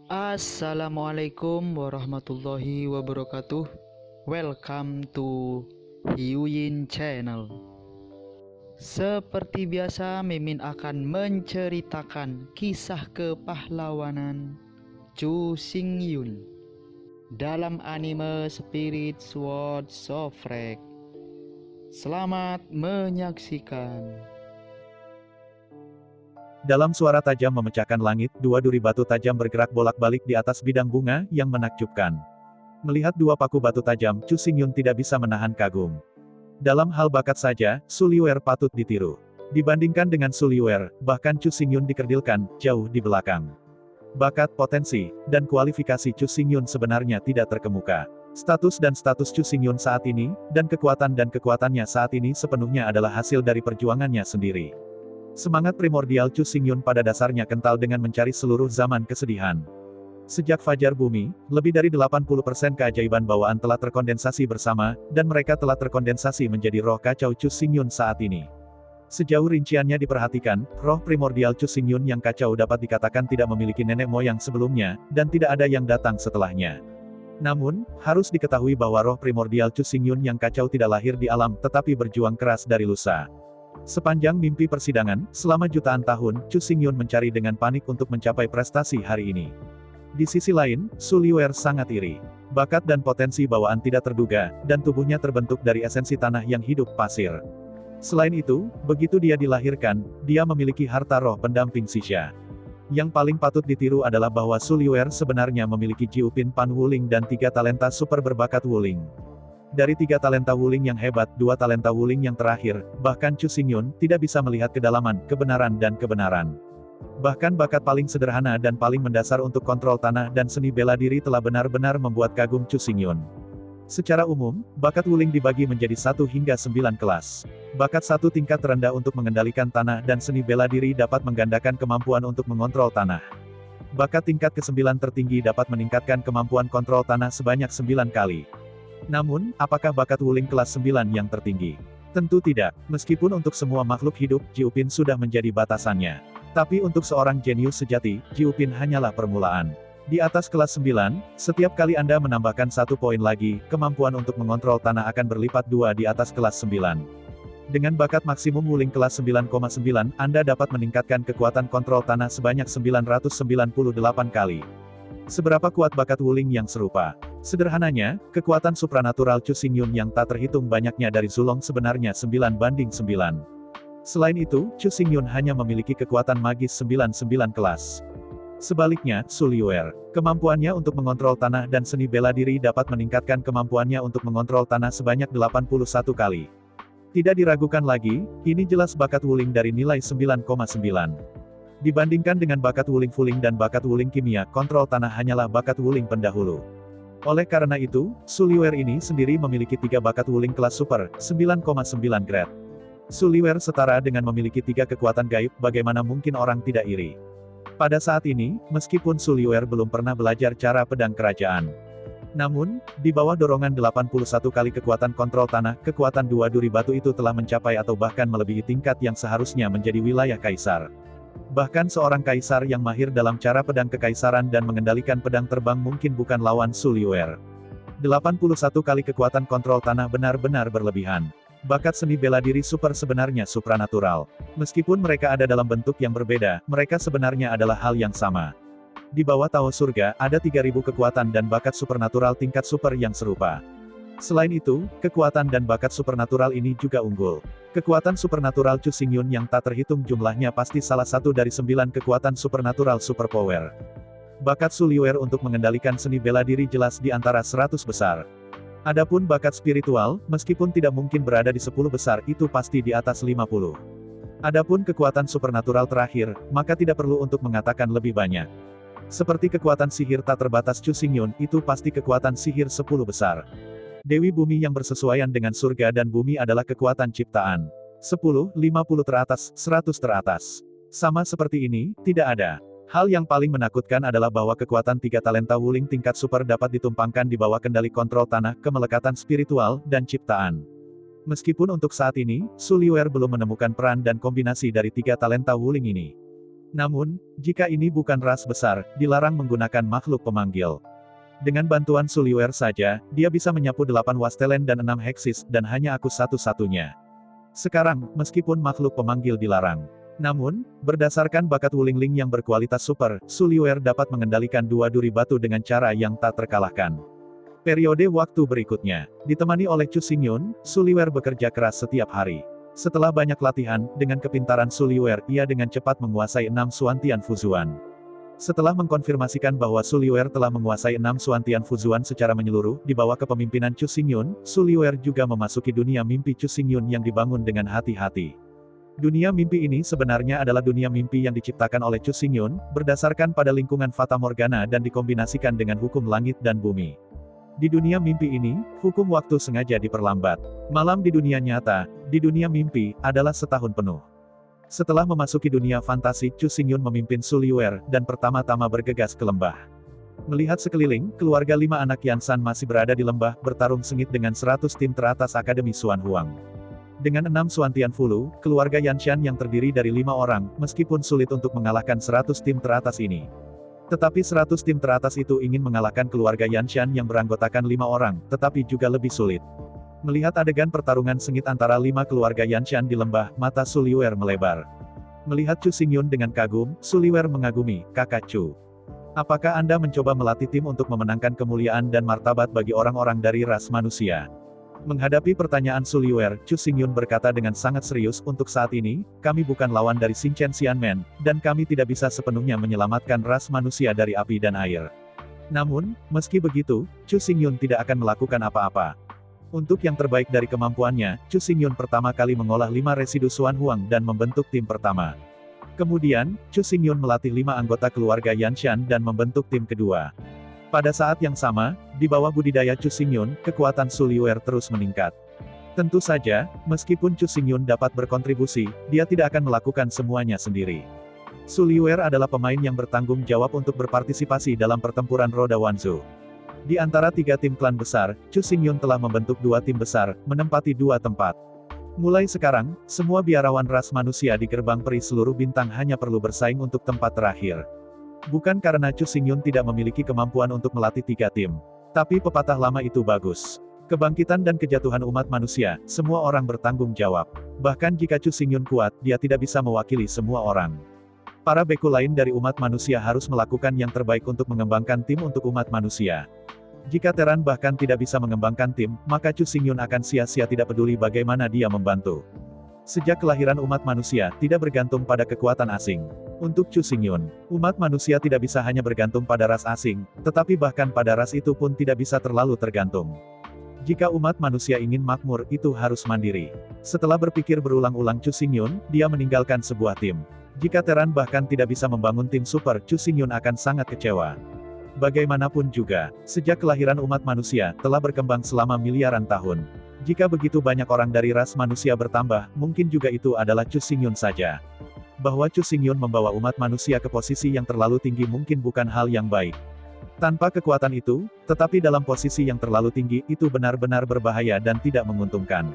Assalamualaikum warahmatullahi wabarakatuh. Welcome to Hyuyin Channel. Seperti biasa, Mimin akan menceritakan kisah kepahlawanan Chu Xingyun dalam anime Spirit Sword Sofrek. Selamat menyaksikan. Dalam suara tajam memecahkan langit, dua duri batu tajam bergerak bolak-balik di atas bidang bunga yang menakjubkan. Melihat dua paku batu tajam, Chu Xingyun tidak bisa menahan kagum. Dalam hal bakat saja, Su Liuer patut ditiru. Dibandingkan dengan Su Liuer, bahkan Chu Xingyun dikerdilkan jauh di belakang. Bakat, potensi, dan kualifikasi Chu Xingyun sebenarnya tidak terkemuka. Status Chu Xingyun saat ini, dan kekuatannya saat ini sepenuhnya adalah hasil dari perjuangannya sendiri. Semangat primordial Chu Xingyun pada dasarnya kental dengan mencari seluruh zaman kesedihan. Sejak fajar bumi, lebih dari 80% keajaiban bawaan telah terkondensasi bersama, dan mereka telah terkondensasi menjadi roh kacau Chu Xingyun saat ini. Sejauh rinciannya diperhatikan, roh primordial Chu Xingyun yang kacau dapat dikatakan tidak memiliki nenek moyang sebelumnya, dan tidak ada yang datang setelahnya. Namun, harus diketahui bahwa roh primordial Chu Xingyun yang kacau tidak lahir di alam, tetapi berjuang keras dari lusa. Sepanjang mimpi persidangan, selama jutaan tahun, Chu Xingyun mencari dengan panik untuk mencapai prestasi hari ini. Di sisi lain, Su Liuer sangat iri. Bakat dan potensi bawaan tidak terduga, dan tubuhnya terbentuk dari esensi tanah yang hidup pasir. Selain itu, begitu dia dilahirkan, dia memiliki harta roh pendamping Xixia. Yang paling patut ditiru adalah bahwa Su Liuer sebenarnya memiliki Jiupin Pan Wuling dan 3 talenta super berbakat Wuling. Dari 3 talenta Wuling yang hebat, 2 talenta Wuling yang terakhir, bahkan Chu Xingyun tidak bisa melihat kedalaman, kebenaran dan kebenaran. Bahkan bakat paling sederhana dan paling mendasar untuk kontrol tanah dan seni bela diri telah benar-benar membuat kagum Chu Xingyun. Secara umum, bakat Wuling dibagi menjadi 1 hingga 9 kelas. Bakat 1 tingkat terendah untuk mengendalikan tanah dan seni bela diri dapat menggandakan kemampuan untuk mengontrol tanah. Bakat tingkat ke-9 tertinggi dapat meningkatkan kemampuan kontrol tanah sebanyak 9 kali. Namun, apakah bakat Wuling kelas 9 yang tertinggi? Tentu tidak, meskipun untuk semua makhluk hidup, Jiupin sudah menjadi batasannya. Tapi untuk seorang jenius sejati, Jiupin hanyalah permulaan. Di atas kelas 9, setiap kali Anda menambahkan 1 poin lagi, kemampuan untuk mengontrol tanah akan berlipat 2 di atas kelas 9. Dengan bakat maksimum Wuling kelas 9,9, Anda dapat meningkatkan kekuatan kontrol tanah sebanyak 998 kali. Seberapa kuat bakat Wuling yang serupa? Sederhananya, kekuatan supranatural Chu Xingyun yang tak terhitung banyaknya dari Zulong sebenarnya 9:9. Selain itu, Chu Xingyun hanya memiliki kekuatan magis 99 kelas. Sebaliknya, Su Liuer, kemampuannya untuk mengontrol tanah dan seni bela diri dapat meningkatkan kemampuannya untuk mengontrol tanah sebanyak 81 kali. Tidak diragukan lagi, ini jelas bakat Wuling dari nilai 9,9. Dibandingkan dengan bakat Wuling Fuling dan bakat Wuling Kimia, kontrol tanah hanyalah bakat Wuling pendahulu. Oleh karena itu, Su Liuer ini sendiri memiliki 3 bakat Wuling kelas super, 9,9 grade. Su Liuer setara dengan memiliki 3 kekuatan gaib, bagaimana mungkin orang tidak iri? Pada saat ini, meskipun Su Liuer belum pernah belajar cara pedang kerajaan. Namun, di bawah dorongan 81 kali kekuatan kontrol tanah, kekuatan 2 duri batu itu telah mencapai atau bahkan melebihi tingkat yang seharusnya menjadi wilayah kaisar. Bahkan seorang kaisar yang mahir dalam cara pedang kekaisaran dan mengendalikan pedang terbang mungkin bukan lawan Su Liuer. 81 kali kekuatan kontrol tanah benar-benar berlebihan. Bakat seni bela diri super sebenarnya supranatural. Meskipun mereka ada dalam bentuk yang berbeda, mereka sebenarnya adalah hal yang sama. Di bawah Tao Surga, ada 3000 kekuatan dan bakat supernatural tingkat super yang serupa. Selain itu, kekuatan dan bakat supernatural ini juga unggul. Kekuatan supernatural Chu Xingyun yang tak terhitung jumlahnya pasti salah satu dari 9 kekuatan supernatural superpower. Bakat Su Liuer untuk mengendalikan seni bela diri jelas di antara 100 besar. Adapun bakat spiritual, meskipun tidak mungkin berada di 10 besar, itu pasti di atas 50. Adapun kekuatan supernatural terakhir, maka tidak perlu untuk mengatakan lebih banyak. Seperti kekuatan sihir tak terbatas Chu Xingyun, itu pasti kekuatan sihir 10 besar. Dewi Bumi yang bersesuaian dengan surga dan bumi adalah kekuatan ciptaan. 10, 50 teratas, 100 teratas. Sama seperti ini, tidak ada. Hal yang paling menakutkan adalah bahwa kekuatan 3 talenta Wuling tingkat super dapat ditumpangkan di bawah kendali kontrol tanah, kemelekatan spiritual, dan ciptaan. Meskipun untuk saat ini, Su Liuer belum menemukan peran dan kombinasi dari 3 talenta Wuling ini. Namun, jika ini bukan ras besar, dilarang menggunakan makhluk pemanggil. Dengan bantuan Suliwer saja, dia bisa menyapu 8 Wastelen dan 6 Heksis, dan hanya aku satu-satunya. Sekarang, meskipun makhluk pemanggil dilarang. Namun, berdasarkan bakat Wulingling yang berkualitas super, Suliwer dapat mengendalikan 2 duri batu dengan cara yang tak terkalahkan. Periode waktu berikutnya, ditemani oleh Chu Xingyun, Suliwer bekerja keras setiap hari. Setelah banyak latihan, dengan kepintaran Suliwer, ia dengan cepat menguasai 6 Suantian Fuzuan. Setelah mengkonfirmasikan bahwa Suliwer telah menguasai 6 Suantian Fuzuan secara menyeluruh, di bawah kepemimpinan Chu Xingyun, Suliwer juga memasuki dunia mimpi Chu Xingyun yang dibangun dengan hati-hati. Dunia mimpi ini sebenarnya adalah dunia mimpi yang diciptakan oleh Chu Xingyun, berdasarkan pada lingkungan Fata Morgana dan dikombinasikan dengan hukum langit dan bumi. Di dunia mimpi ini, hukum waktu sengaja diperlambat. Malam di dunia nyata, di dunia mimpi, adalah setahun penuh. Setelah memasuki dunia fantasi, Chu Xingyun memimpin Suliwer, dan pertama-tama bergegas ke lembah. Melihat sekeliling, keluarga 5 anak Yansan masih berada di lembah, bertarung sengit dengan 100 tim teratas Akademi Xuan Huang. Dengan 6 Suantian Fulu, keluarga Yanshan yang terdiri dari 5 orang, meskipun sulit untuk mengalahkan 100 tim teratas ini. Tetapi 100 tim teratas itu ingin mengalahkan keluarga Yanshan yang beranggotakan 5 orang, tetapi juga lebih sulit. Melihat adegan pertarungan sengit antara 5 keluarga Yanshan di lembah, mata Suliwer melebar. Melihat Chu Xingyun dengan kagum, Suliwer mengagumi, "Kakak Chu. Apakah Anda mencoba melatih tim untuk memenangkan kemuliaan dan martabat bagi orang-orang dari ras manusia?" Menghadapi pertanyaan Suliwer, Chu Xingyun berkata dengan sangat serius, "Untuk saat ini, kami bukan lawan dari Xing Chen Xianmen, dan kami tidak bisa sepenuhnya menyelamatkan ras manusia dari api dan air." Namun, meski begitu, Chu Xingyun tidak akan melakukan apa-apa. Untuk yang terbaik dari kemampuannya, Chu Xingyun pertama kali mengolah 5 residu Xuan Huang dan membentuk tim pertama. Kemudian, Chu Xingyun melatih 5 anggota keluarga Yanshan dan membentuk tim kedua. Pada saat yang sama, di bawah budidaya Chu Xingyun, kekuatan Suliwer terus meningkat. Tentu saja, meskipun Chu Xingyun dapat berkontribusi, dia tidak akan melakukan semuanya sendiri. Suliwer adalah pemain yang bertanggung jawab untuk berpartisipasi dalam pertempuran Roda Wanzhou. Di antara 3 tim klan besar, Chu Xingyun telah membentuk 2 tim besar, menempati 2 tempat. Mulai sekarang, semua biarawan ras manusia di gerbang peri seluruh bintang hanya perlu bersaing untuk tempat terakhir. Bukan karena Chu Xingyun tidak memiliki kemampuan untuk melatih 3 tim. Tapi pepatah lama itu bagus. Kebangkitan dan kejatuhan umat manusia, semua orang bertanggung jawab. Bahkan jika Chu Xingyun kuat, dia tidak bisa mewakili semua orang. Para beku lain dari umat manusia harus melakukan yang terbaik untuk mengembangkan tim untuk umat manusia. Jika Teran bahkan tidak bisa mengembangkan tim, maka Chu Xingyun akan sia-sia tidak peduli bagaimana dia membantu. Sejak kelahiran umat manusia, tidak bergantung pada kekuatan asing. Untuk Chu Xingyun, umat manusia tidak bisa hanya bergantung pada ras asing, tetapi bahkan pada ras itu pun tidak bisa terlalu tergantung. Jika umat manusia ingin makmur, itu harus mandiri. Setelah berpikir berulang-ulang Chu Xingyun, dia meninggalkan sebuah tim. Jika Teran bahkan tidak bisa membangun tim super, Chu Xingyun akan sangat kecewa. Bagaimanapun juga, sejak kelahiran umat manusia, telah berkembang selama miliaran tahun. Jika begitu banyak orang dari ras manusia bertambah, mungkin juga itu adalah Chu Xingyun saja. Bahwa Chu Xingyun membawa umat manusia ke posisi yang terlalu tinggi mungkin bukan hal yang baik. Tanpa kekuatan itu, tetapi dalam posisi yang terlalu tinggi, itu benar-benar berbahaya dan tidak menguntungkan.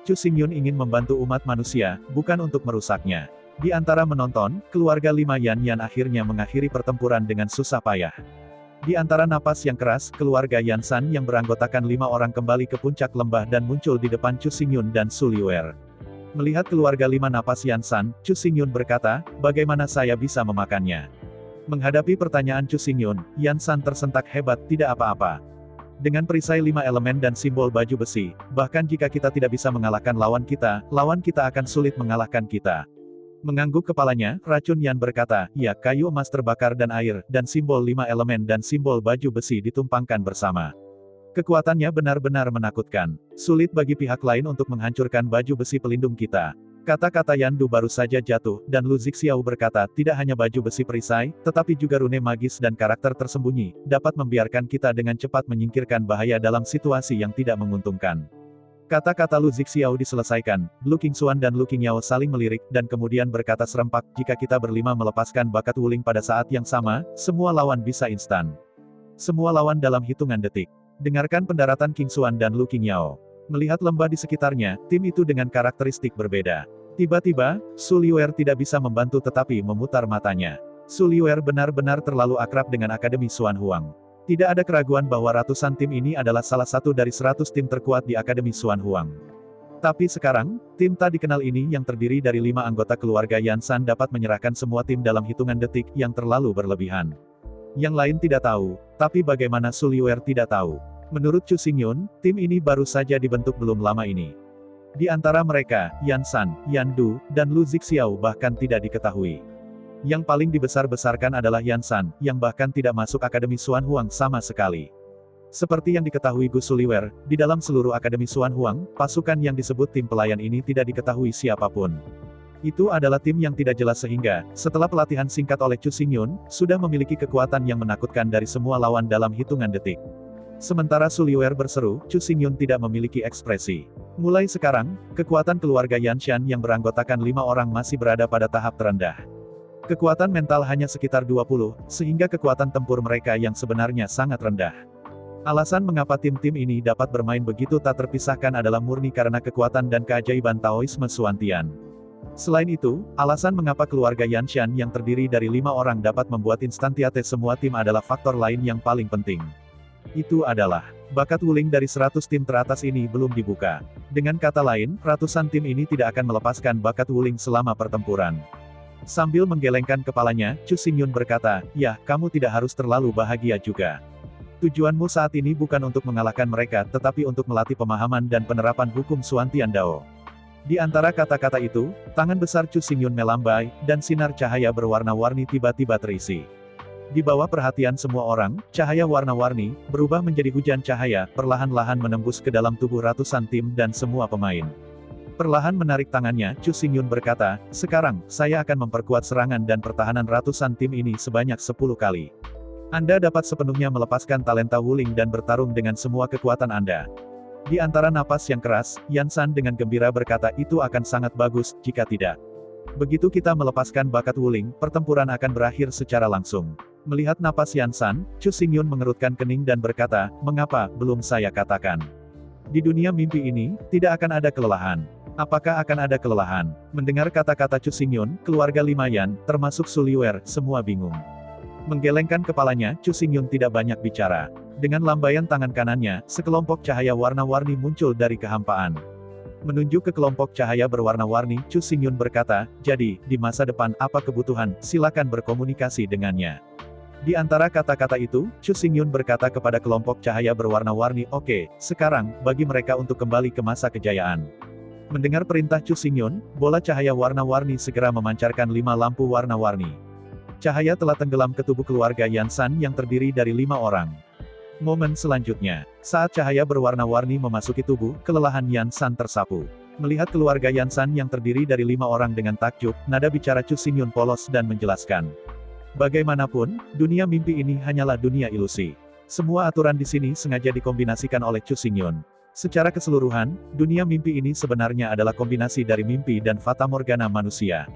Chu Xingyun ingin membantu umat manusia, bukan untuk merusaknya. Di antara menonton, keluarga 5 Yan akhirnya mengakhiri pertempuran dengan susah payah. Di antara napas yang keras, keluarga Yansan yang beranggotakan 5 orang kembali ke puncak lembah dan muncul di depan Chu Xingyun dan Suliwer. Melihat keluarga 5 napas Yansan, Chu Xingyun berkata, "Bagaimana saya bisa memakannya?" Menghadapi pertanyaan Chu Xingyun, Yansan tersentak hebat, "Tidak apa-apa. Dengan perisai 5 elemen dan simbol baju besi, bahkan jika kita tidak bisa mengalahkan lawan kita akan sulit mengalahkan kita." Mengangguk kepalanya, Racun Yan berkata, "Ya, kayu emas terbakar dan air, dan simbol 5 elemen dan simbol baju besi ditumpangkan bersama. Kekuatannya benar-benar menakutkan. Sulit bagi pihak lain untuk menghancurkan baju besi pelindung kita." Kata-kata Yandu baru saja jatuh, dan Lu Zixiao berkata, "Tidak hanya baju besi perisai, tetapi juga rune magis dan karakter tersembunyi, dapat membiarkan kita dengan cepat menyingkirkan bahaya dalam situasi yang tidak menguntungkan." Kata-kata Lu Zixiao diselesaikan, Lu Qingxuan dan Lu Qingyao saling melirik, dan kemudian berkata serempak, "Jika kita berlima melepaskan bakat Wuling pada saat yang sama, semua lawan bisa instan. Semua lawan dalam hitungan detik." Dengarkan pendaratan Qingxuan dan Lu Qingyao. Melihat lembah di sekitarnya, tim itu dengan karakteristik berbeda. Tiba-tiba, Suliwer tidak bisa membantu tetapi memutar matanya. Suliwer benar-benar terlalu akrab dengan Akademi Xuan Huang. Tidak ada keraguan bahwa ratusan tim ini adalah salah satu dari 100 tim terkuat di Akademi Xuan Huang. Tapi sekarang, tim tak dikenal ini yang terdiri dari 5 anggota keluarga Yansan dapat menyerahkan semua tim dalam hitungan detik yang terlalu berlebihan. Yang lain tidak tahu, tapi bagaimana Suliwer tidak tahu? Menurut Chu Xingyun, tim ini baru saja dibentuk belum lama ini. Di antara mereka, Yansan, Yandu, dan Lu Zixiao bahkan tidak diketahui. Yang paling dibesar-besarkan adalah Yansan, yang bahkan tidak masuk Akademi Xuan Huang sama sekali. Seperti yang diketahui Gu Suliwer, di dalam seluruh Akademi Xuan Huang, pasukan yang disebut tim pelayan ini tidak diketahui siapapun. Itu adalah tim yang tidak jelas sehingga, setelah pelatihan singkat oleh Chu Xingyun, sudah memiliki kekuatan yang menakutkan dari semua lawan dalam hitungan detik. Sementara Suliwer berseru, Chu Xingyun tidak memiliki ekspresi. Mulai sekarang, kekuatan keluarga Yanshan yang beranggotakan 5 orang masih berada pada tahap terendah. Kekuatan mental hanya sekitar 20, sehingga kekuatan tempur mereka yang sebenarnya sangat rendah. Alasan mengapa tim-tim ini dapat bermain begitu tak terpisahkan adalah murni karena kekuatan dan keajaiban Taoisme Xuantian. Selain itu, alasan mengapa keluarga Yanshan yang terdiri dari 5 orang dapat membuat instantiate semua tim adalah faktor lain yang paling penting. Itu adalah, bakat Wuling dari 100 tim teratas ini belum dibuka. Dengan kata lain, ratusan tim ini tidak akan melepaskan bakat Wuling selama pertempuran. Sambil menggelengkan kepalanya, Chu Xingyun berkata, "Ya, kamu tidak harus terlalu bahagia juga. Tujuanmu saat ini bukan untuk mengalahkan mereka tetapi untuk melatih pemahaman dan penerapan hukum Xuantian Dao." Di antara kata-kata itu, tangan besar Chu Xingyun melambai, dan sinar cahaya berwarna-warni tiba-tiba terisi. Di bawah perhatian semua orang, cahaya warna-warni, berubah menjadi hujan cahaya, perlahan-lahan menembus ke dalam tubuh ratusan tim dan semua pemain. Perlahan menarik tangannya, Chu Xingyun berkata, "Sekarang, saya akan memperkuat serangan dan pertahanan ratusan tim ini sebanyak 10 kali. Anda dapat sepenuhnya melepaskan talenta Wuling dan bertarung dengan semua kekuatan Anda." Di antara napas yang keras, Yansan dengan gembira berkata, "Itu akan sangat bagus, jika tidak. Begitu kita melepaskan bakat Wuling, pertempuran akan berakhir secara langsung." Melihat napas Yansan, Chu Xingyun mengerutkan kening dan berkata, "Mengapa, belum saya katakan? Di dunia mimpi ini, tidak akan ada kelelahan." Apakah akan ada kelelahan? Mendengar kata-kata Chu Xingyun, keluarga Limayan, termasuk Suliwer, semua bingung. Menggelengkan kepalanya, Chu Xingyun tidak banyak bicara. Dengan lambaian tangan kanannya, sekelompok cahaya warna-warni muncul dari kehampaan. Menunjuk ke kelompok cahaya berwarna-warni, Chu Xingyun berkata, "Jadi, di masa depan, apa kebutuhan, silakan berkomunikasi dengannya." Di antara kata-kata itu, Chu Xingyun berkata kepada kelompok cahaya berwarna-warni, "Oke, sekarang, bagi mereka untuk kembali ke masa kejayaan." Mendengar perintah Chu Xingyun, bola cahaya warna-warni segera memancarkan 5 lampu warna-warni. Cahaya telah tenggelam ke tubuh keluarga Yansan yang terdiri dari 5 orang. Momen selanjutnya, saat cahaya berwarna-warni memasuki tubuh, kelelahan Yansan tersapu. Melihat keluarga Yansan yang terdiri dari 5 orang dengan takjub, nada bicara Chu Xingyun polos dan menjelaskan. Bagaimanapun, dunia mimpi ini hanyalah dunia ilusi. Semua aturan di sini sengaja dikombinasikan oleh Chu Xingyun. Secara keseluruhan, dunia mimpi ini sebenarnya adalah kombinasi dari mimpi dan fatamorgana manusia.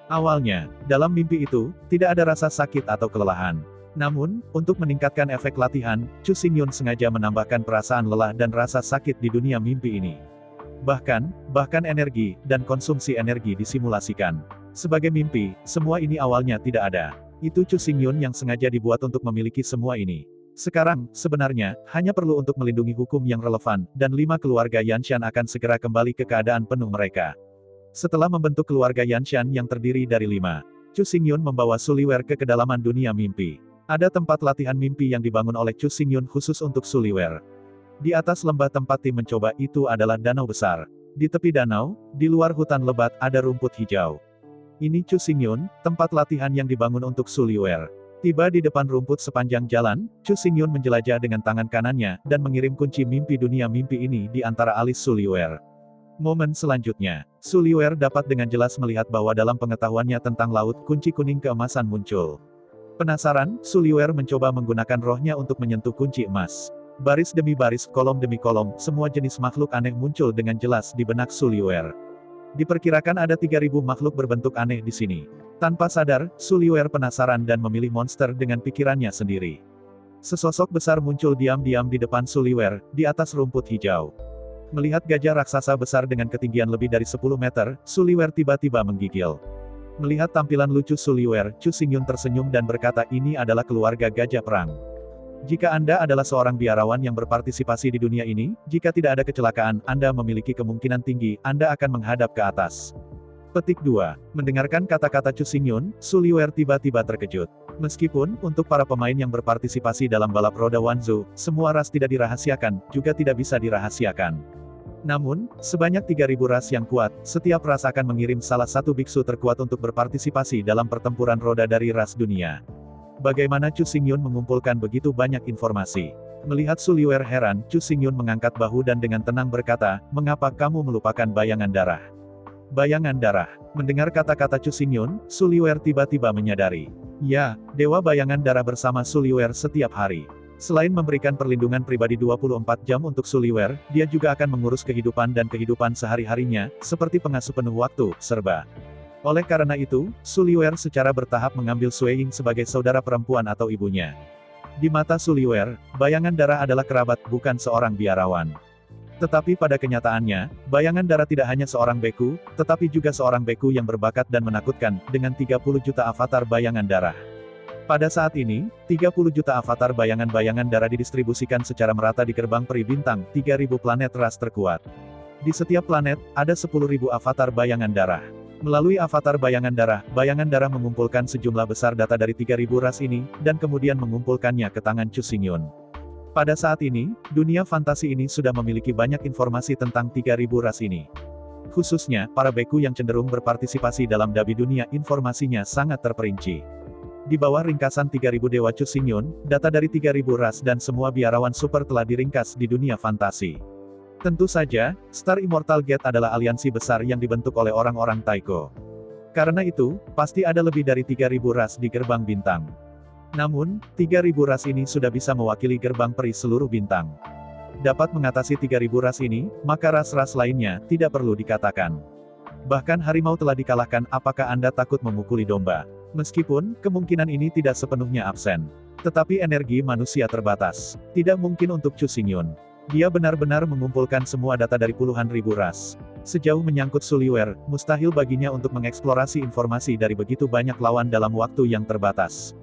Awalnya, dalam mimpi itu, tidak ada rasa sakit atau kelelahan. Namun, untuk meningkatkan efek latihan, Chu Xingyun sengaja menambahkan perasaan lelah dan rasa sakit di dunia mimpi ini. Bahkan energi, dan konsumsi energi disimulasikan. Sebagai mimpi, semua ini awalnya tidak ada. Itu Chu Xingyun yang sengaja dibuat untuk memiliki semua ini. Sekarang, sebenarnya, hanya perlu untuk melindungi hukum yang relevan, dan 5 keluarga Yanshan akan segera kembali ke keadaan penuh mereka. Setelah membentuk keluarga Yanshan yang terdiri dari 5, Chu Xingyun membawa Suliwer ke kedalaman dunia mimpi. Ada tempat latihan mimpi yang dibangun oleh Chu Xingyun khusus untuk Suliwer. Di atas lembah tempat tim mencoba itu adalah danau besar. Di tepi danau, di luar hutan lebat, ada rumput hijau. Ini Chu Xingyun, tempat latihan yang dibangun untuk Suliwer. Tiba di depan rumput sepanjang jalan, Chu Xingyun menjelajah dengan tangan kanannya, dan mengirim kunci mimpi dunia mimpi ini di antara alis Suliwer. Momen selanjutnya, Suliwer dapat dengan jelas melihat bahwa dalam pengetahuannya tentang laut, kunci kuning keemasan muncul. Penasaran, Suliwer mencoba menggunakan rohnya untuk menyentuh kunci emas. Baris demi baris, kolom demi kolom, semua jenis makhluk aneh muncul dengan jelas di benak Suliwer. Diperkirakan ada 3.000 makhluk berbentuk aneh di sini. Tanpa sadar, Suliwer penasaran dan memilih monster dengan pikirannya sendiri. Sesosok besar muncul diam-diam di depan Suliwer, di atas rumput hijau. Melihat gajah raksasa besar dengan ketinggian lebih dari 10 meter, Suliwer tiba-tiba menggigil. Melihat tampilan lucu Suliwer, Chu Xingyun tersenyum dan berkata, ini adalah keluarga gajah perang. Jika Anda adalah seorang biarawan yang berpartisipasi di dunia ini, jika tidak ada kecelakaan, Anda memiliki kemungkinan tinggi, Anda akan menghadap ke atas. Petik 2. Mendengarkan kata-kata Chu Xingyun, Suliwer tiba-tiba terkejut. Meskipun, untuk para pemain yang berpartisipasi dalam balap roda Wanzhou, semua ras tidak dirahasiakan, juga tidak bisa dirahasiakan. Namun, sebanyak 3.000 ras yang kuat, setiap ras akan mengirim salah satu biksu terkuat untuk berpartisipasi dalam pertempuran roda dari ras dunia. Bagaimana Chu Xingyun mengumpulkan begitu banyak informasi? Melihat Suliwer heran, Chu Xingyun mengangkat bahu dan dengan tenang berkata, mengapa kamu melupakan bayangan darah? Bayangan darah. Mendengar kata-kata Chu Xingyun, Suliwer tiba-tiba menyadari. Ya, Dewa Bayangan Darah bersama Suliwer setiap hari. Selain memberikan perlindungan pribadi 24 jam untuk Suliwer, dia juga akan mengurus kehidupan dan kehidupan sehari-harinya, seperti pengasuh penuh waktu, serba. Oleh karena itu, Suliwer secara bertahap mengambil Sui Ying sebagai saudara perempuan atau ibunya. Di mata Suliwer, Bayangan Darah adalah kerabat, bukan seorang biarawan. Tetapi pada kenyataannya, Bayangan Darah tidak hanya seorang beku, tetapi juga seorang beku yang berbakat dan menakutkan, dengan 30 juta avatar Bayangan Darah. Pada saat ini, 30 juta avatar bayangan-bayangan darah didistribusikan secara merata di gerbang peri bintang, 3.000 planet ras terkuat. Di setiap planet, ada 10.000 avatar bayangan darah. Melalui avatar bayangan darah mengumpulkan sejumlah besar data dari 3.000 ras ini, dan kemudian mengumpulkannya ke tangan Chu Xingyun. Pada saat ini, dunia fantasi ini sudah memiliki banyak informasi tentang 3.000 ras ini. Khususnya, para beku yang cenderung berpartisipasi dalam dabi dunia, informasinya sangat terperinci. Di bawah ringkasan 3.000 Dewa Chu Xingyun, data dari 3.000 ras dan semua biarawan super telah diringkas di dunia fantasi. Tentu saja, Star Immortal Gate adalah aliansi besar yang dibentuk oleh orang-orang Taiko. Karena itu, pasti ada lebih dari 3.000 ras di gerbang bintang. Namun, 3.000 ras ini sudah bisa mewakili gerbang peri seluruh bintang. Dapat mengatasi 3.000 ras ini, maka ras-ras lainnya tidak perlu dikatakan. Bahkan harimau telah dikalahkan, apakah Anda takut memukuli domba? Meskipun, kemungkinan ini tidak sepenuhnya absen. Tetapi energi manusia terbatas. Tidak mungkin untuk Chu Xingyun. Dia benar-benar mengumpulkan semua data dari puluhan ribu ras. Sejauh menyangkut Suliwer, mustahil baginya untuk mengeksplorasi informasi dari begitu banyak lawan dalam waktu yang terbatas.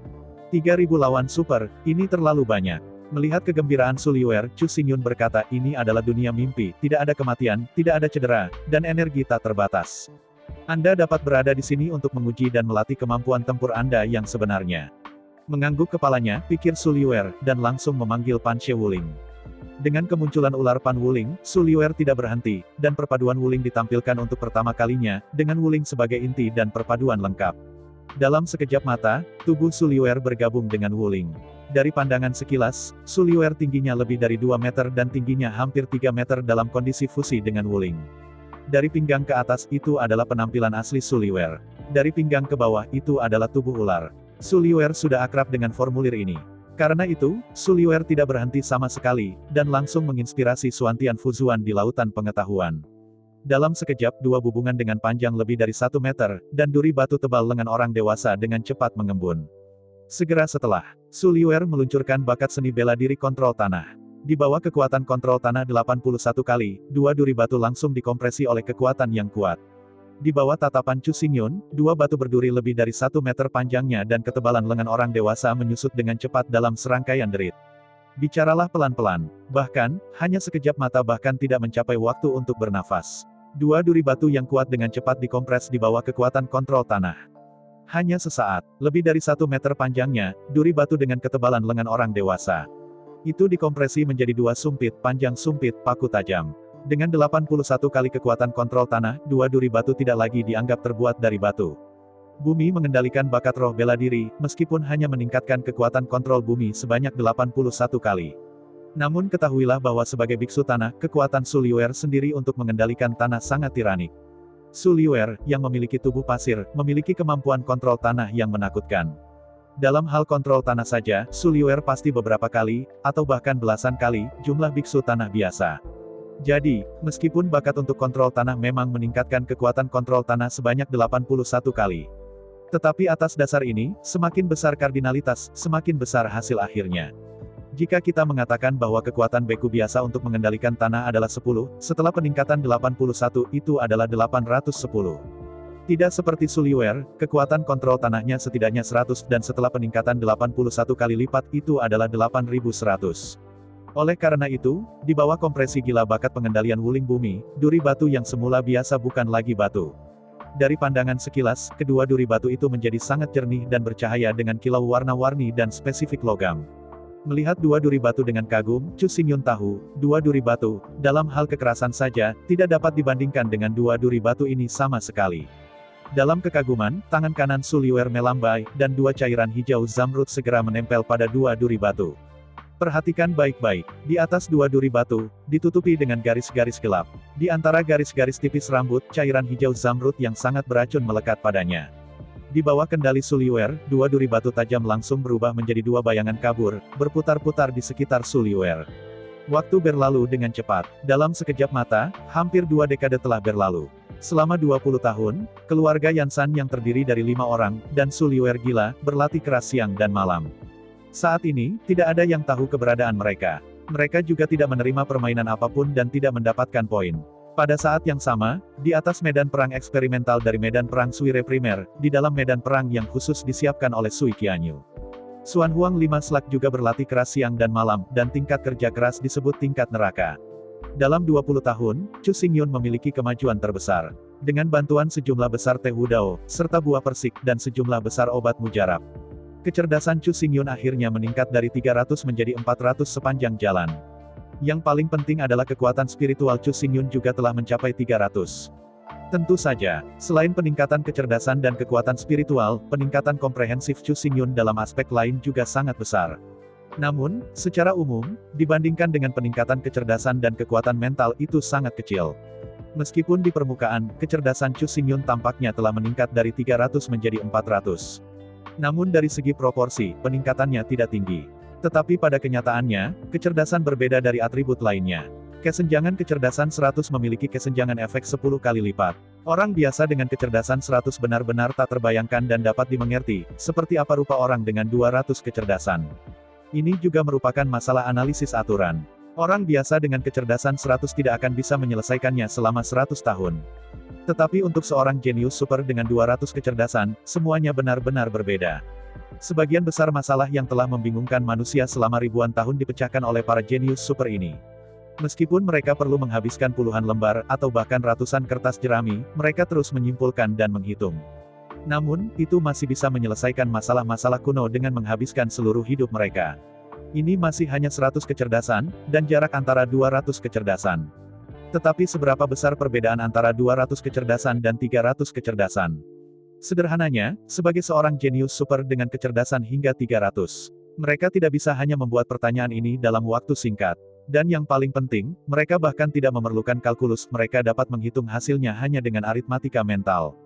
3.000 lawan super, ini terlalu banyak. Melihat kegembiraan Suliwer, Chu Xingyun berkata, ini adalah dunia mimpi, tidak ada kematian, tidak ada cedera, dan energi tak terbatas. Anda dapat berada di sini untuk menguji dan melatih kemampuan tempur Anda yang sebenarnya. Mengangguk kepalanya, pikir Suliwer, dan langsung memanggil Pan She Wuling. Dengan kemunculan ular Pan Wuling, Suliwer tidak berhenti, dan perpaduan Wuling ditampilkan untuk pertama kalinya, dengan Wuling sebagai inti dan perpaduan lengkap. Dalam sekejap mata, tubuh Suliwer bergabung dengan Wuling. Dari pandangan sekilas, Suliwer tingginya lebih dari 2 meter dan tingginya hampir 3 meter dalam kondisi fusi dengan Wuling. Dari pinggang ke atas, itu adalah penampilan asli Suliwer. Dari pinggang ke bawah, itu adalah tubuh ular. Suliwer sudah akrab dengan formulir ini. Karena itu, Suliwer tidak berhenti sama sekali, dan langsung menginspirasi Suantian Fuzuan di lautan pengetahuan. Dalam sekejap, dua bubungan dengan panjang lebih dari 1 meter, dan duri batu tebal lengan orang dewasa dengan cepat mengembun. Segera setelah, Suliwer meluncurkan bakat seni bela diri kontrol tanah. Di bawah kekuatan kontrol tanah 81 kali, dua duri batu langsung dikompresi oleh kekuatan yang kuat. Di bawah tatapan Chu Xingyun, dua batu berduri lebih dari 1 meter panjangnya dan ketebalan lengan orang dewasa menyusut dengan cepat dalam serangkaian derit. Bicaralah pelan-pelan. Bahkan, hanya sekejap mata bahkan tidak mencapai waktu untuk bernafas. Dua duri batu yang kuat dengan cepat dikompres di bawah kekuatan kontrol tanah. Hanya sesaat, lebih dari 1 meter panjangnya, duri batu dengan ketebalan lengan orang dewasa. Itu dikompresi menjadi dua sumpit, panjang sumpit, paku tajam. Dengan 81 kali kekuatan kontrol tanah, dua duri batu tidak lagi dianggap terbuat dari batu. Bumi mengendalikan bakat roh bela diri, meskipun hanya meningkatkan kekuatan kontrol bumi sebanyak 81 kali. Namun ketahuilah bahwa sebagai biksu tanah, kekuatan Suliwer sendiri untuk mengendalikan tanah sangat tiranik. Suliwer, yang memiliki tubuh pasir, memiliki kemampuan kontrol tanah yang menakutkan. Dalam hal kontrol tanah saja, Suliwer pasti beberapa kali, atau bahkan belasan kali, jumlah biksu tanah biasa. Jadi, meskipun bakat untuk kontrol tanah memang meningkatkan kekuatan kontrol tanah sebanyak 81 kali. Tetapi atas dasar ini, semakin besar kardinalitas, semakin besar hasil akhirnya. Jika kita mengatakan bahwa kekuatan beku biasa untuk mengendalikan tanah adalah 10, setelah peningkatan 81 itu adalah 810. Tidak seperti Suliwer, kekuatan kontrol tanahnya setidaknya 100 dan setelah peningkatan 81 kali lipat itu adalah 8100. Oleh karena itu, di bawah kompresi gila bakat pengendalian wuling bumi, duri batu yang semula biasa bukan lagi batu. Dari pandangan sekilas, kedua duri batu itu menjadi sangat jernih dan bercahaya dengan kilau warna-warni dan spesifik logam. Melihat dua duri batu dengan kagum, Chu Xingyun tahu, dua duri batu, dalam hal kekerasan saja, tidak dapat dibandingkan dengan dua duri batu ini sama sekali. Dalam kekaguman, tangan kanan Suliwer melambai, dan dua cairan hijau zamrud segera menempel pada dua duri batu. Perhatikan baik-baik, di atas dua duri batu, ditutupi dengan garis-garis gelap. Di antara garis-garis tipis rambut, cairan hijau zamrud yang sangat beracun melekat padanya. Di bawah kendali Suliwer, dua duri batu tajam langsung berubah menjadi dua bayangan kabur, berputar-putar di sekitar Suliwer. Waktu berlalu dengan cepat. Dalam sekejap mata, hampir 2 dekade telah berlalu. Selama 20 tahun, keluarga Yansan yang terdiri dari 5 orang, dan Suliwer gila, berlatih keras siang dan malam. Saat ini, tidak ada yang tahu keberadaan mereka. Mereka juga tidak menerima permainan apapun dan tidak mendapatkan poin. Pada saat yang sama, di atas medan perang eksperimental dari medan perang Suire Primer, di dalam medan perang yang khusus disiapkan oleh Sui Qianyu. Xuan Huang 5 Slak juga berlatih keras siang dan malam, dan tingkat kerja keras disebut tingkat neraka. Dalam 20 tahun, Chu Xingyun memiliki kemajuan terbesar. Dengan bantuan sejumlah besar teh wudao, serta buah persik, dan sejumlah besar obat mujarab. Kecerdasan Chu Xingyun akhirnya meningkat dari 300 menjadi 400 sepanjang jalan. Yang paling penting adalah kekuatan spiritual Chu Xingyun juga telah mencapai 300. Tentu saja, selain peningkatan kecerdasan dan kekuatan spiritual, peningkatan komprehensif Chu Xingyun dalam aspek lain juga sangat besar. Namun, secara umum, dibandingkan dengan peningkatan kecerdasan dan kekuatan mental itu sangat kecil. Meskipun di permukaan, kecerdasan Chu Xingyun tampaknya telah meningkat dari 300 menjadi 400. Namun dari segi proporsi, peningkatannya tidak tinggi. Tetapi pada kenyataannya, kecerdasan berbeda dari atribut lainnya. Kesenjangan kecerdasan 100 memiliki kesenjangan efek 10 kali lipat. Orang biasa dengan kecerdasan 100 benar-benar tak terbayangkan dan dapat dimengerti, seperti apa rupa orang dengan 200 kecerdasan. Ini juga merupakan masalah analisis aturan. Orang biasa dengan kecerdasan 100 tidak akan bisa menyelesaikannya selama 100 tahun. Tetapi untuk seorang jenius super dengan 200 kecerdasan, semuanya benar-benar berbeda. Sebagian besar masalah yang telah membingungkan manusia selama ribuan tahun dipecahkan oleh para jenius super ini. Meskipun mereka perlu menghabiskan puluhan lembar, atau bahkan ratusan kertas jerami, mereka terus menyimpulkan dan menghitung. Namun, itu masih bisa menyelesaikan masalah-masalah kuno dengan menghabiskan seluruh hidup mereka. Ini masih hanya 100 kecerdasan, dan jarak antara 200 kecerdasan. Tetapi seberapa besar perbedaan antara 200 kecerdasan dan 300 kecerdasan? Sederhananya, sebagai seorang jenius super dengan kecerdasan hingga 300, mereka tidak bisa hanya membuat pertanyaan ini dalam waktu singkat. Dan yang paling penting, mereka bahkan tidak memerlukan kalkulus, mereka dapat menghitung hasilnya hanya dengan aritmatika mental.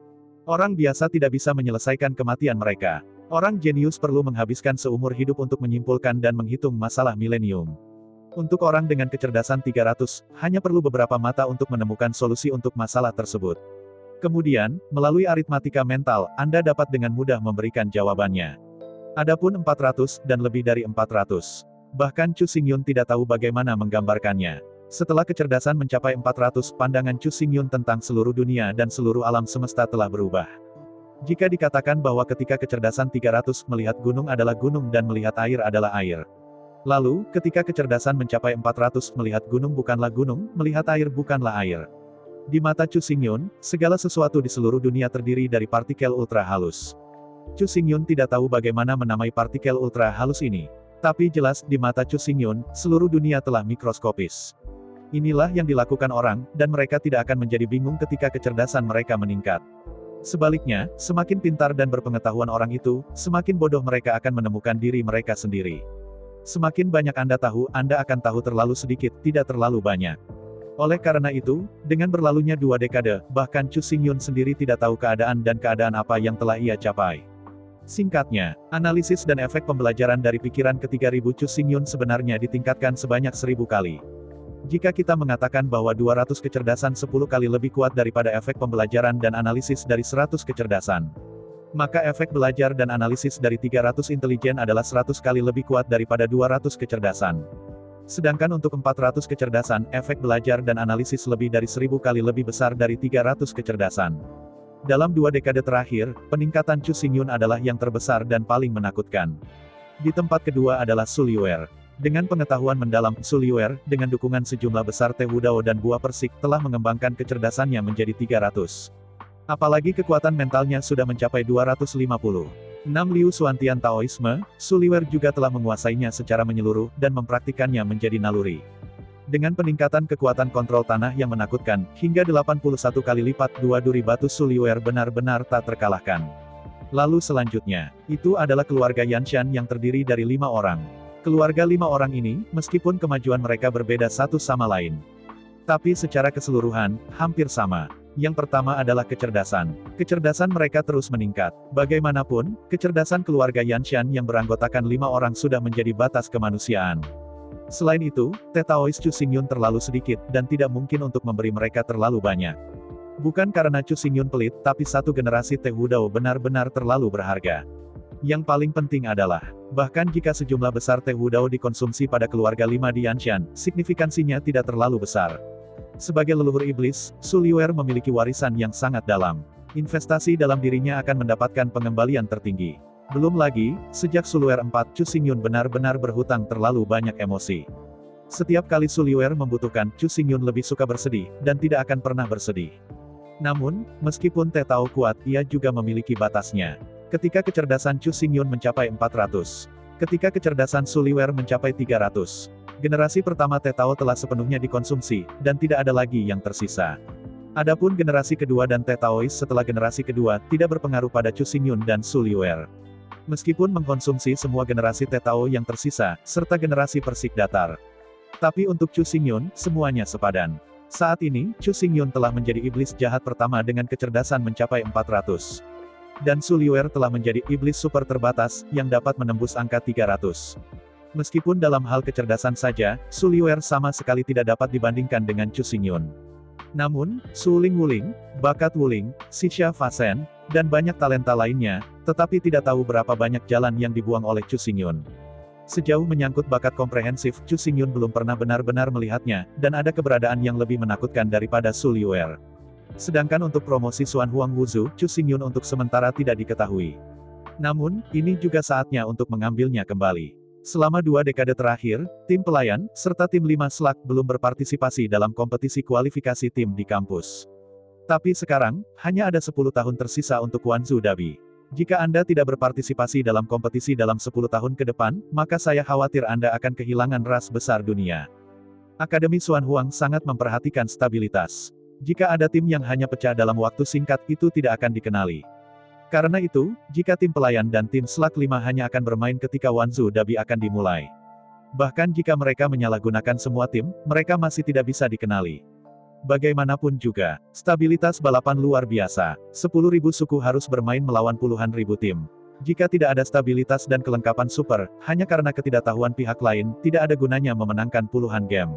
Orang biasa tidak bisa menyelesaikan kematian mereka. Orang jenius perlu menghabiskan seumur hidup untuk menyimpulkan dan menghitung masalah milenium. Untuk orang dengan kecerdasan 300, hanya perlu beberapa mata untuk menemukan solusi untuk masalah tersebut. Kemudian, melalui aritmatika mental, Anda dapat dengan mudah memberikan jawabannya. Adapun 400, dan lebih dari 400. Bahkan Chu Xingyun tidak tahu bagaimana menggambarkannya. Setelah kecerdasan mencapai 400, pandangan Chu Xingyun tentang seluruh dunia dan seluruh alam semesta telah berubah. Jika dikatakan bahwa ketika kecerdasan 300 melihat gunung adalah gunung dan melihat air adalah air. Lalu, ketika kecerdasan mencapai 400 melihat gunung bukanlah gunung, melihat air bukanlah air. Di mata Chu Xingyun, segala sesuatu di seluruh dunia terdiri dari partikel ultra halus. Chu Xingyun tidak tahu bagaimana menamai partikel ultra halus ini. Tapi jelas, di mata Chu Xingyun, seluruh dunia telah mikroskopis. Inilah yang dilakukan orang, dan mereka tidak akan menjadi bingung ketika kecerdasan mereka meningkat. Sebaliknya, semakin pintar dan berpengetahuan orang itu, semakin bodoh mereka akan menemukan diri mereka sendiri. Semakin banyak Anda tahu, Anda akan tahu terlalu sedikit, tidak terlalu banyak. Oleh karena itu, dengan berlalunya 2 dekade, bahkan Chu Xingyun sendiri tidak tahu keadaan dan keadaan apa yang telah ia capai. Singkatnya, analisis dan efek pembelajaran dari pikiran ke-3000 Chu Xingyun sebenarnya ditingkatkan sebanyak 1000 kali. Jika kita mengatakan bahwa 200 kecerdasan 10 kali lebih kuat daripada efek pembelajaran dan analisis dari 100 kecerdasan, Maka efek belajar dan analisis dari 300 intelijen adalah 100 kali lebih kuat daripada 200 kecerdasan. Sedangkan untuk 400 kecerdasan, efek belajar dan analisis lebih dari 1000 kali lebih besar dari 300 kecerdasan. Dalam 2 dekade terakhir, peningkatan Chu Xingyun adalah yang terbesar dan paling menakutkan. Di tempat kedua adalah Su Liuer. Dengan pengetahuan mendalam, Su Liuer, dengan dukungan sejumlah besar Teh Wudao dan Buah Persik, telah mengembangkan kecerdasannya menjadi 300. Apalagi kekuatan mentalnya sudah mencapai 250. 6 Liu Xuantian Taoisme, Su Liuer juga telah menguasainya secara menyeluruh, dan mempraktikannya menjadi naluri. Dengan peningkatan kekuatan kontrol tanah yang menakutkan, hingga 81 kali lipat dua duri batu Su Liuer benar-benar tak terkalahkan. Lalu selanjutnya, itu adalah keluarga Yanshan yang terdiri dari 5 orang. Keluarga 5 orang ini, meskipun kemajuan mereka berbeda satu sama lain, tapi secara keseluruhan, hampir sama. Yang pertama adalah kecerdasan. Kecerdasan mereka terus meningkat. Bagaimanapun, kecerdasan keluarga Yanshan yang beranggotakan 5 orang sudah menjadi batas kemanusiaan. Selain itu, Teh Taois Chu Xingyun terlalu sedikit, dan tidak mungkin untuk memberi mereka terlalu banyak. Bukan karena Chu Xingyun pelit, tapi satu generasi Teh Wudao benar-benar terlalu berharga. Yang paling penting adalah, bahkan jika sejumlah besar Teh Wudao dikonsumsi pada keluarga 5 di Yanshan, signifikansinya tidak terlalu besar. Sebagai leluhur iblis, Su Liuer memiliki warisan yang sangat dalam. Investasi dalam dirinya akan mendapatkan pengembalian tertinggi. Belum lagi, sejak Su Liuer 4, Chu Xingyun benar-benar berhutang terlalu banyak emosi. Setiap kali Su Liuer membutuhkan, Chu Xingyun lebih suka bersedih, dan tidak akan pernah bersedih. Namun, meskipun Teh Tao kuat, ia juga memiliki batasnya. Ketika kecerdasan Chu Xingyun mencapai 400. Ketika kecerdasan Su Liuer mencapai 300. Generasi pertama Teh Tao telah sepenuhnya dikonsumsi, dan tidak ada lagi yang tersisa. Adapun generasi kedua dan Teh Taois setelah generasi kedua, tidak berpengaruh pada Chu Xingyun dan Su Liuer. Meskipun mengkonsumsi semua generasi Teh Tao yang tersisa, serta generasi Persik datar. Tapi untuk Chu Xingyun, semuanya sepadan. Saat ini, Chu Xingyun telah menjadi iblis jahat pertama dengan kecerdasan mencapai 400. Dan Su Liuer telah menjadi iblis super terbatas, yang dapat menembus angka 300. Meskipun dalam hal kecerdasan saja, Su Liuer sama sekali tidak dapat dibandingkan dengan Chu Xingyun. Namun, Su Ling, bakat Wuling, Xixia Fasen, dan banyak talenta lainnya, tetapi tidak tahu berapa banyak jalan yang dibuang oleh Chu Xingyun. Sejauh menyangkut bakat komprehensif, Chu Xingyun belum pernah benar-benar melihatnya, dan ada keberadaan yang lebih menakutkan daripada Su Liuer. Sedangkan untuk promosi Xuan Huang Wuzu, Chu Xingyun untuk sementara tidak diketahui. Namun, ini juga saatnya untuk mengambilnya kembali. Selama 2 dekade terakhir, tim pelayan, serta tim 5 Slak belum berpartisipasi dalam kompetisi kualifikasi tim di kampus. Tapi sekarang, hanya ada 10 tahun tersisa untuk Wanzu Dabi. Jika Anda tidak berpartisipasi dalam kompetisi dalam 10 tahun ke depan, maka saya khawatir Anda akan kehilangan ras besar dunia. Akademi Xuan Huang sangat memperhatikan stabilitas. Jika ada tim yang hanya pecah dalam waktu singkat, itu tidak akan dikenali. Karena itu, jika tim pelayan dan tim Slak 5 hanya akan bermain ketika Wanzu Dabi akan dimulai. Bahkan jika mereka menyalahgunakan semua tim, mereka masih tidak bisa dikenali. Bagaimanapun juga, stabilitas balapan luar biasa. 10.000 suku harus bermain melawan puluhan ribu tim. Jika tidak ada stabilitas dan kelengkapan super, hanya karena ketidaktahuan pihak lain, tidak ada gunanya memenangkan puluhan game.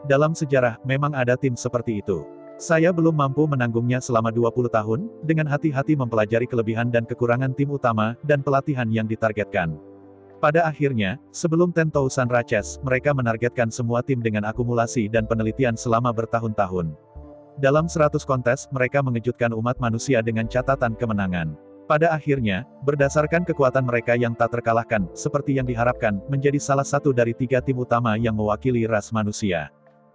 Dalam sejarah, memang ada tim seperti itu. Saya belum mampu menanggungnya selama 20 tahun, dengan hati-hati mempelajari kelebihan dan kekurangan tim utama, dan pelatihan yang ditargetkan. Pada akhirnya, sebelum 10,000 Races, mereka menargetkan semua tim dengan akumulasi dan penelitian selama bertahun-tahun. Dalam 100 kontes, mereka mengejutkan umat manusia dengan catatan kemenangan. Pada akhirnya, berdasarkan kekuatan mereka yang tak terkalahkan, seperti yang diharapkan, menjadi salah satu dari 3 tim utama yang mewakili ras manusia.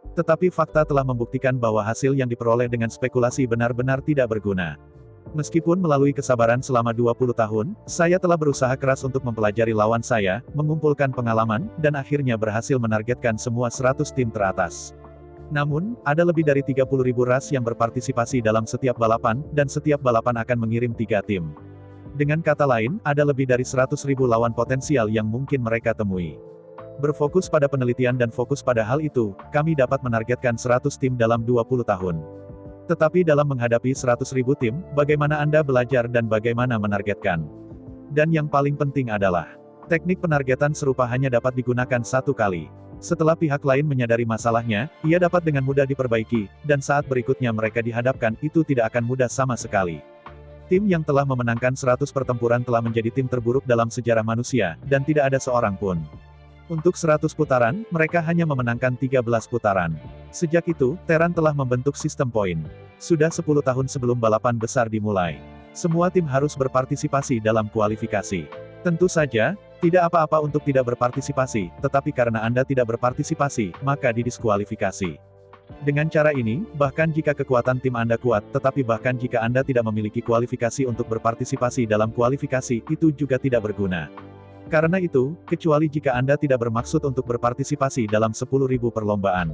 Tetapi fakta telah membuktikan bahwa hasil yang diperoleh dengan spekulasi benar-benar tidak berguna. Meskipun melalui kesabaran selama 20 tahun, saya telah berusaha keras untuk mempelajari lawan saya, mengumpulkan pengalaman, dan akhirnya berhasil menargetkan semua 100 tim teratas. Namun, ada lebih dari 30.000 ras yang berpartisipasi dalam setiap balapan, dan setiap balapan akan mengirim 3 tim. Dengan kata lain, ada lebih dari 100.000 lawan potensial yang mungkin mereka temui. Berfokus pada penelitian dan fokus pada hal itu, kami dapat menargetkan 100 tim dalam 20 tahun. Tetapi dalam menghadapi 100.000 tim, bagaimana Anda belajar dan bagaimana menargetkan? Dan yang paling penting adalah, teknik penargetan serupa hanya dapat digunakan 1 kali. Setelah pihak lain menyadari masalahnya, ia dapat dengan mudah diperbaiki, dan saat berikutnya mereka dihadapkan, itu tidak akan mudah sama sekali. Tim yang telah memenangkan 100 pertempuran telah menjadi tim terburuk dalam sejarah manusia, dan tidak ada seorang pun. Untuk 100 putaran, mereka hanya memenangkan 13 putaran. Sejak itu, Terran telah membentuk sistem poin. Sudah 10 tahun sebelum balapan besar dimulai. Semua tim harus berpartisipasi dalam kualifikasi. Tentu saja, tidak apa-apa untuk tidak berpartisipasi, tetapi karena Anda tidak berpartisipasi, maka didiskualifikasi. Dengan cara ini, bahkan jika kekuatan tim Anda kuat, tetapi bahkan jika Anda tidak memiliki kualifikasi untuk berpartisipasi dalam kualifikasi, itu juga tidak berguna. Karena itu, kecuali jika Anda tidak bermaksud untuk berpartisipasi dalam 10.000 perlombaan.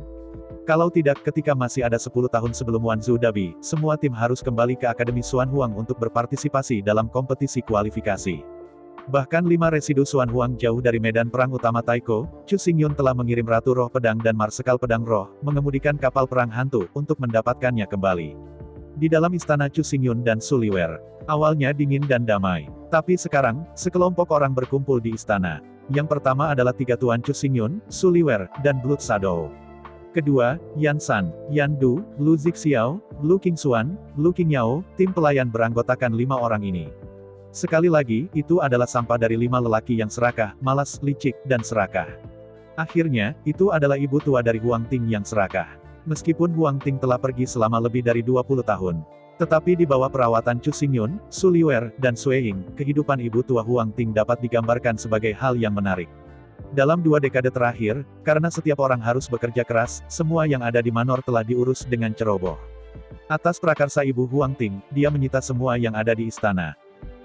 Kalau tidak, ketika masih ada 10 tahun sebelum Wanzhou Derby, semua tim harus kembali ke Akademi Xuan Huang untuk berpartisipasi dalam kompetisi kualifikasi. Bahkan 5 residu Xuan Huang jauh dari medan perang utama Taiko, Chu Xingyun telah mengirim Ratu Roh Pedang dan Marsekal Pedang Roh, mengemudikan kapal perang hantu, untuk mendapatkannya kembali. Di dalam istana Chu Xingyun dan Su Liwer, awalnya dingin dan damai. Tapi sekarang, sekelompok orang berkumpul di istana. Yang pertama adalah 3 tuan Chu Xingyun, Su Liwer, dan Blood Shadow. Kedua, Yan San, Yan Du, Lu Zixiao, Lu Qingxuan, Lu Qingyao, tim pelayan beranggotakan 5 orang ini. Sekali lagi, itu adalah sampah dari 5 lelaki yang serakah, malas, licik, dan serakah. Akhirnya, itu adalah ibu tua dari Huang Ting yang serakah. Meskipun Huang Ting telah pergi selama lebih dari 20 tahun. Tetapi di bawah perawatan Chu Xingyun, Su Liwer, dan Sui Ying, kehidupan ibu tua Huang Ting dapat digambarkan sebagai hal yang menarik. Dalam 2 dekade terakhir, karena setiap orang harus bekerja keras, semua yang ada di Manor telah diurus dengan ceroboh. Atas prakarsa ibu Huang Ting, dia menyita semua yang ada di istana.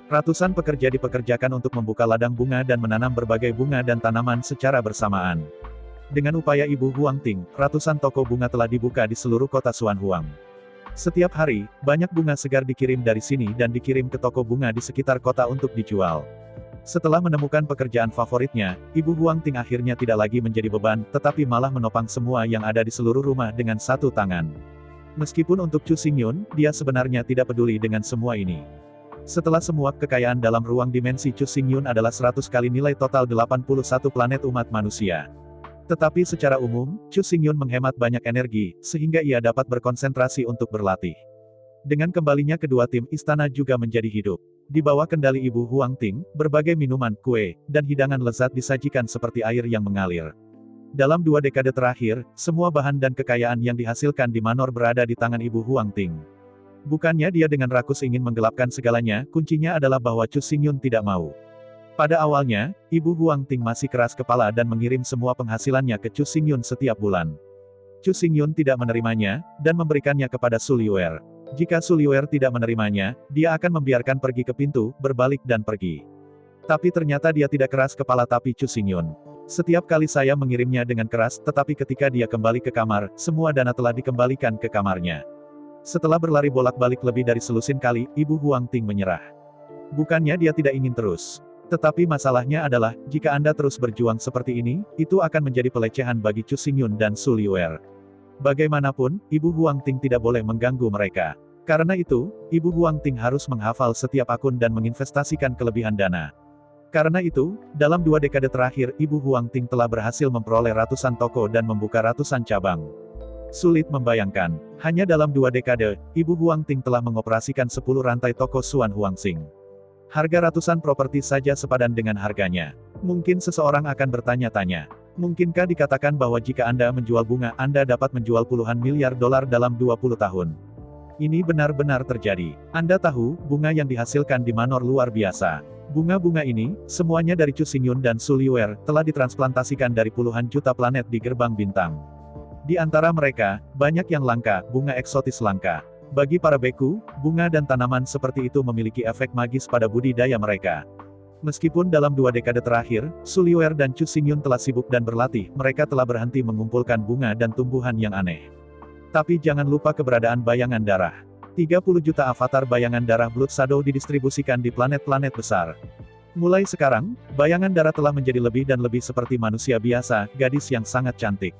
Ratusan pekerja dipekerjakan untuk membuka ladang bunga dan menanam berbagai bunga dan tanaman secara bersamaan. Dengan upaya Ibu Huang Ting, ratusan toko bunga telah dibuka di seluruh kota Xuan Huang. Setiap hari, banyak bunga segar dikirim dari sini dan dikirim ke toko bunga di sekitar kota untuk dijual. Setelah menemukan pekerjaan favoritnya, Ibu Huang Ting akhirnya tidak lagi menjadi beban, tetapi malah menopang semua yang ada di seluruh rumah dengan satu tangan. Meskipun untuk Chu Xingyun, dia sebenarnya tidak peduli dengan semua ini. Setelah semua kekayaan dalam ruang dimensi Chu Xingyun adalah 100 kali nilai total 81 planet umat manusia. Tetapi secara umum, Chu Xingyun menghemat banyak energi, sehingga ia dapat berkonsentrasi untuk berlatih. Dengan kembalinya kedua tim, istana juga menjadi hidup. Di bawah kendali Ibu Huang Ting, berbagai minuman, kue, dan hidangan lezat disajikan seperti air yang mengalir. Dalam 2 dekade terakhir, semua bahan dan kekayaan yang dihasilkan di Manor berada di tangan Ibu Huang Ting. Bukannya dia dengan rakus ingin menggelapkan segalanya, kuncinya adalah bahwa Chu Xingyun tidak mau. Pada awalnya, Ibu Huang Ting masih keras kepala dan mengirim semua penghasilannya ke Chu Xingyun setiap bulan. Chu Xingyun tidak menerimanya, dan memberikannya kepada Su Liwer. Jika Su Liwer tidak menerimanya, dia akan membiarkan pergi ke pintu, berbalik dan pergi. Tapi ternyata dia tidak keras kepala tapi Chu Xingyun. Setiap kali saya mengirimnya dengan keras, tetapi ketika dia kembali ke kamar, semua dana telah dikembalikan ke kamarnya. Setelah berlari bolak-balik lebih dari selusin kali, Ibu Huang Ting menyerah. Bukannya dia tidak ingin terus. Tetapi masalahnya adalah, jika Anda terus berjuang seperti ini, itu akan menjadi pelecehan bagi Chu Xingyun dan Su Liwer. Bagaimanapun, Ibu Huang Ting tidak boleh mengganggu mereka. Karena itu, Ibu Huang Ting harus menghafal setiap akun dan menginvestasikan kelebihan dana. Karena itu, dalam 2 dekade terakhir, Ibu Huang Ting telah berhasil memperoleh ratusan toko dan membuka ratusan cabang. Sulit membayangkan, hanya dalam 2 dekade, Ibu Huang Ting telah mengoperasikan 10 rantai toko Xuan Huangxing. Harga ratusan properti saja sepadan dengan harganya. Mungkin seseorang akan bertanya-tanya, mungkinkah dikatakan bahwa jika Anda menjual bunga, Anda dapat menjual puluhan miliar dolar dalam 20 tahun? Ini benar-benar terjadi. Anda tahu, bunga yang dihasilkan di Manor luar biasa. Bunga-bunga ini, semuanya dari Chu Xingyun dan Su Liwer, telah ditransplantasikan dari puluhan juta planet di gerbang bintang. Di antara mereka, banyak yang langka, bunga eksotis langka. Bagi para beku, bunga dan tanaman seperti itu memiliki efek magis pada budidaya mereka. Meskipun dalam 2 dekade terakhir, Su Liwer dan Chu Xingyun telah sibuk dan berlatih, mereka telah berhenti mengumpulkan bunga dan tumbuhan yang aneh. Tapi jangan lupa keberadaan bayangan darah. 30 juta avatar bayangan darah Blood Shadow didistribusikan di planet-planet besar. Mulai sekarang, bayangan darah telah menjadi lebih dan lebih seperti manusia biasa, gadis yang sangat cantik.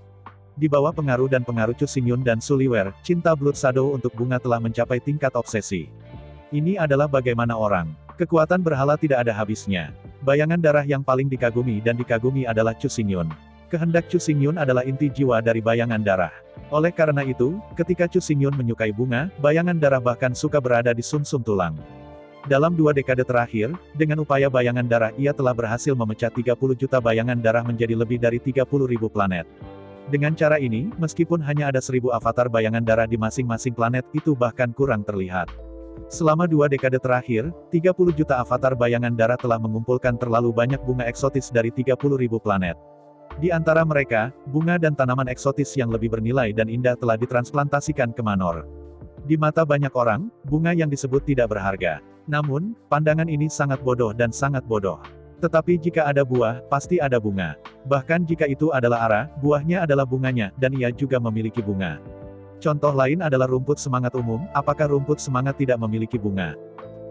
Di bawah pengaruh dan pengaruh Chu Xingyun dan Su Liwer, cinta Blood Shadow untuk bunga telah mencapai tingkat obsesi. Ini adalah bagaimana orang. Kekuatan berhala tidak ada habisnya. Bayangan darah yang paling dikagumi dan dikagumi adalah Chu Xingyun. Kehendak Chu Xingyun adalah inti jiwa dari bayangan darah. Oleh karena itu, ketika Chu Xingyun menyukai bunga, bayangan darah bahkan suka berada di sumsum tulang. Dalam 2 dekade terakhir, dengan upaya bayangan darah ia telah berhasil memecah 30 juta bayangan darah menjadi lebih dari 30.000 planet. Dengan cara ini, meskipun hanya ada 1000 avatar bayangan darah di masing-masing planet, itu bahkan kurang terlihat. Selama 2 dekade terakhir, 30 juta avatar bayangan darah telah mengumpulkan terlalu banyak bunga eksotis dari 30.000 planet. Di antara mereka, bunga dan tanaman eksotis yang lebih bernilai dan indah telah ditransplantasikan ke Manor. Di mata banyak orang, bunga yang disebut tidak berharga. Namun, pandangan ini sangat bodoh dan sangat bodoh. Tetapi jika ada buah, pasti ada bunga. Bahkan jika itu adalah ara, buahnya adalah bunganya, dan ia juga memiliki bunga. Contoh lain adalah rumput semangat umum, apakah rumput semangat tidak memiliki bunga?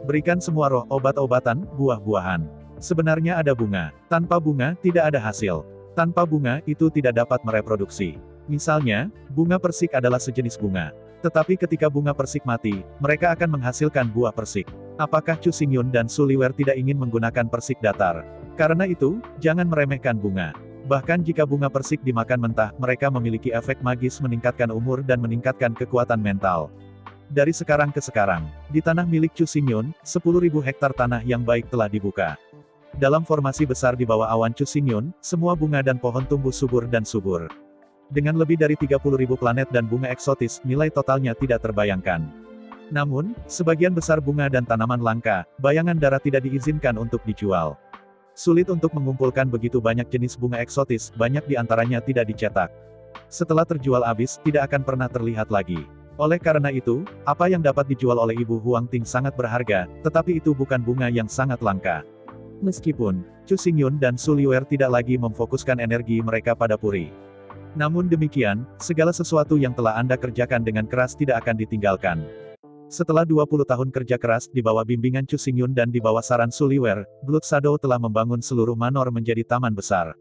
Berikan semua roh, obat-obatan, buah-buahan. Sebenarnya ada bunga. Tanpa bunga, tidak ada hasil. Tanpa bunga, itu tidak dapat mereproduksi. Misalnya, bunga persik adalah sejenis bunga. Tetapi ketika bunga persik mati, mereka akan menghasilkan buah persik. Apakah Chu Xingyun dan Su Liwer tidak ingin menggunakan persik datar? Karena itu, jangan meremehkan bunga. Bahkan jika bunga persik dimakan mentah, mereka memiliki efek magis meningkatkan umur dan meningkatkan kekuatan mental. Dari sekarang ke sekarang, di tanah milik Chu Xingyun, 10.000 hektar tanah yang baik telah dibuka. Dalam formasi besar di bawah awan Chu Xingyun, semua bunga dan pohon tumbuh subur dan subur. Dengan lebih dari 30.000 planet dan bunga eksotis, nilai totalnya tidak terbayangkan. Namun, sebagian besar bunga dan tanaman langka, bayangan darah tidak diizinkan untuk dijual. Sulit untuk mengumpulkan begitu banyak jenis bunga eksotis, banyak di antaranya tidak dicetak. Setelah terjual habis, tidak akan pernah terlihat lagi. Oleh karena itu, apa yang dapat dijual oleh Ibu Huang Ting sangat berharga, tetapi itu bukan bunga yang sangat langka. Meskipun, Chu Xingyun dan Su Liwer tidak lagi memfokuskan energi mereka pada puri. Namun demikian, segala sesuatu yang telah Anda kerjakan dengan keras tidak akan ditinggalkan. Setelah 20 tahun kerja keras di bawah bimbingan Chu Xingyun dan di bawah saran Su Liwer, Blood Shadow telah membangun seluruh manor menjadi taman besar.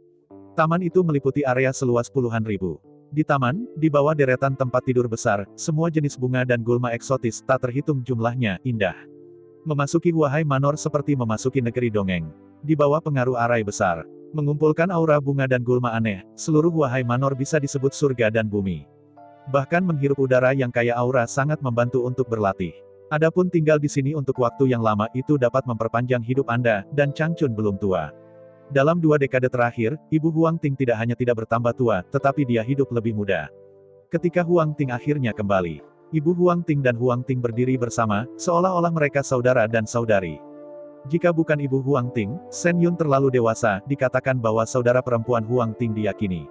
Taman itu meliputi area seluas puluhan ribu. Di taman, di bawah deretan tempat tidur besar, semua jenis bunga dan gulma eksotis tak terhitung jumlahnya, indah. Memasuki Huahai Manor seperti memasuki negeri dongeng. Di bawah pengaruh arai besar, mengumpulkan aura bunga dan gulma aneh, seluruh Huahai Manor bisa disebut surga dan bumi. Bahkan menghirup udara yang kaya aura sangat membantu untuk berlatih. Adapun tinggal di sini untuk waktu yang lama itu dapat memperpanjang hidup Anda, dan Changchun belum tua. Dalam 2 dekade terakhir, Ibu Huang Ting tidak hanya tidak bertambah tua, tetapi dia hidup lebih muda. Ketika Huang Ting akhirnya kembali, Ibu Huang Ting dan Huang Ting berdiri bersama, seolah-olah mereka saudara dan saudari. Jika bukan Ibu Huang Ting, Shen Yun terlalu dewasa, dikatakan bahwa saudara perempuan Huang Ting diyakini.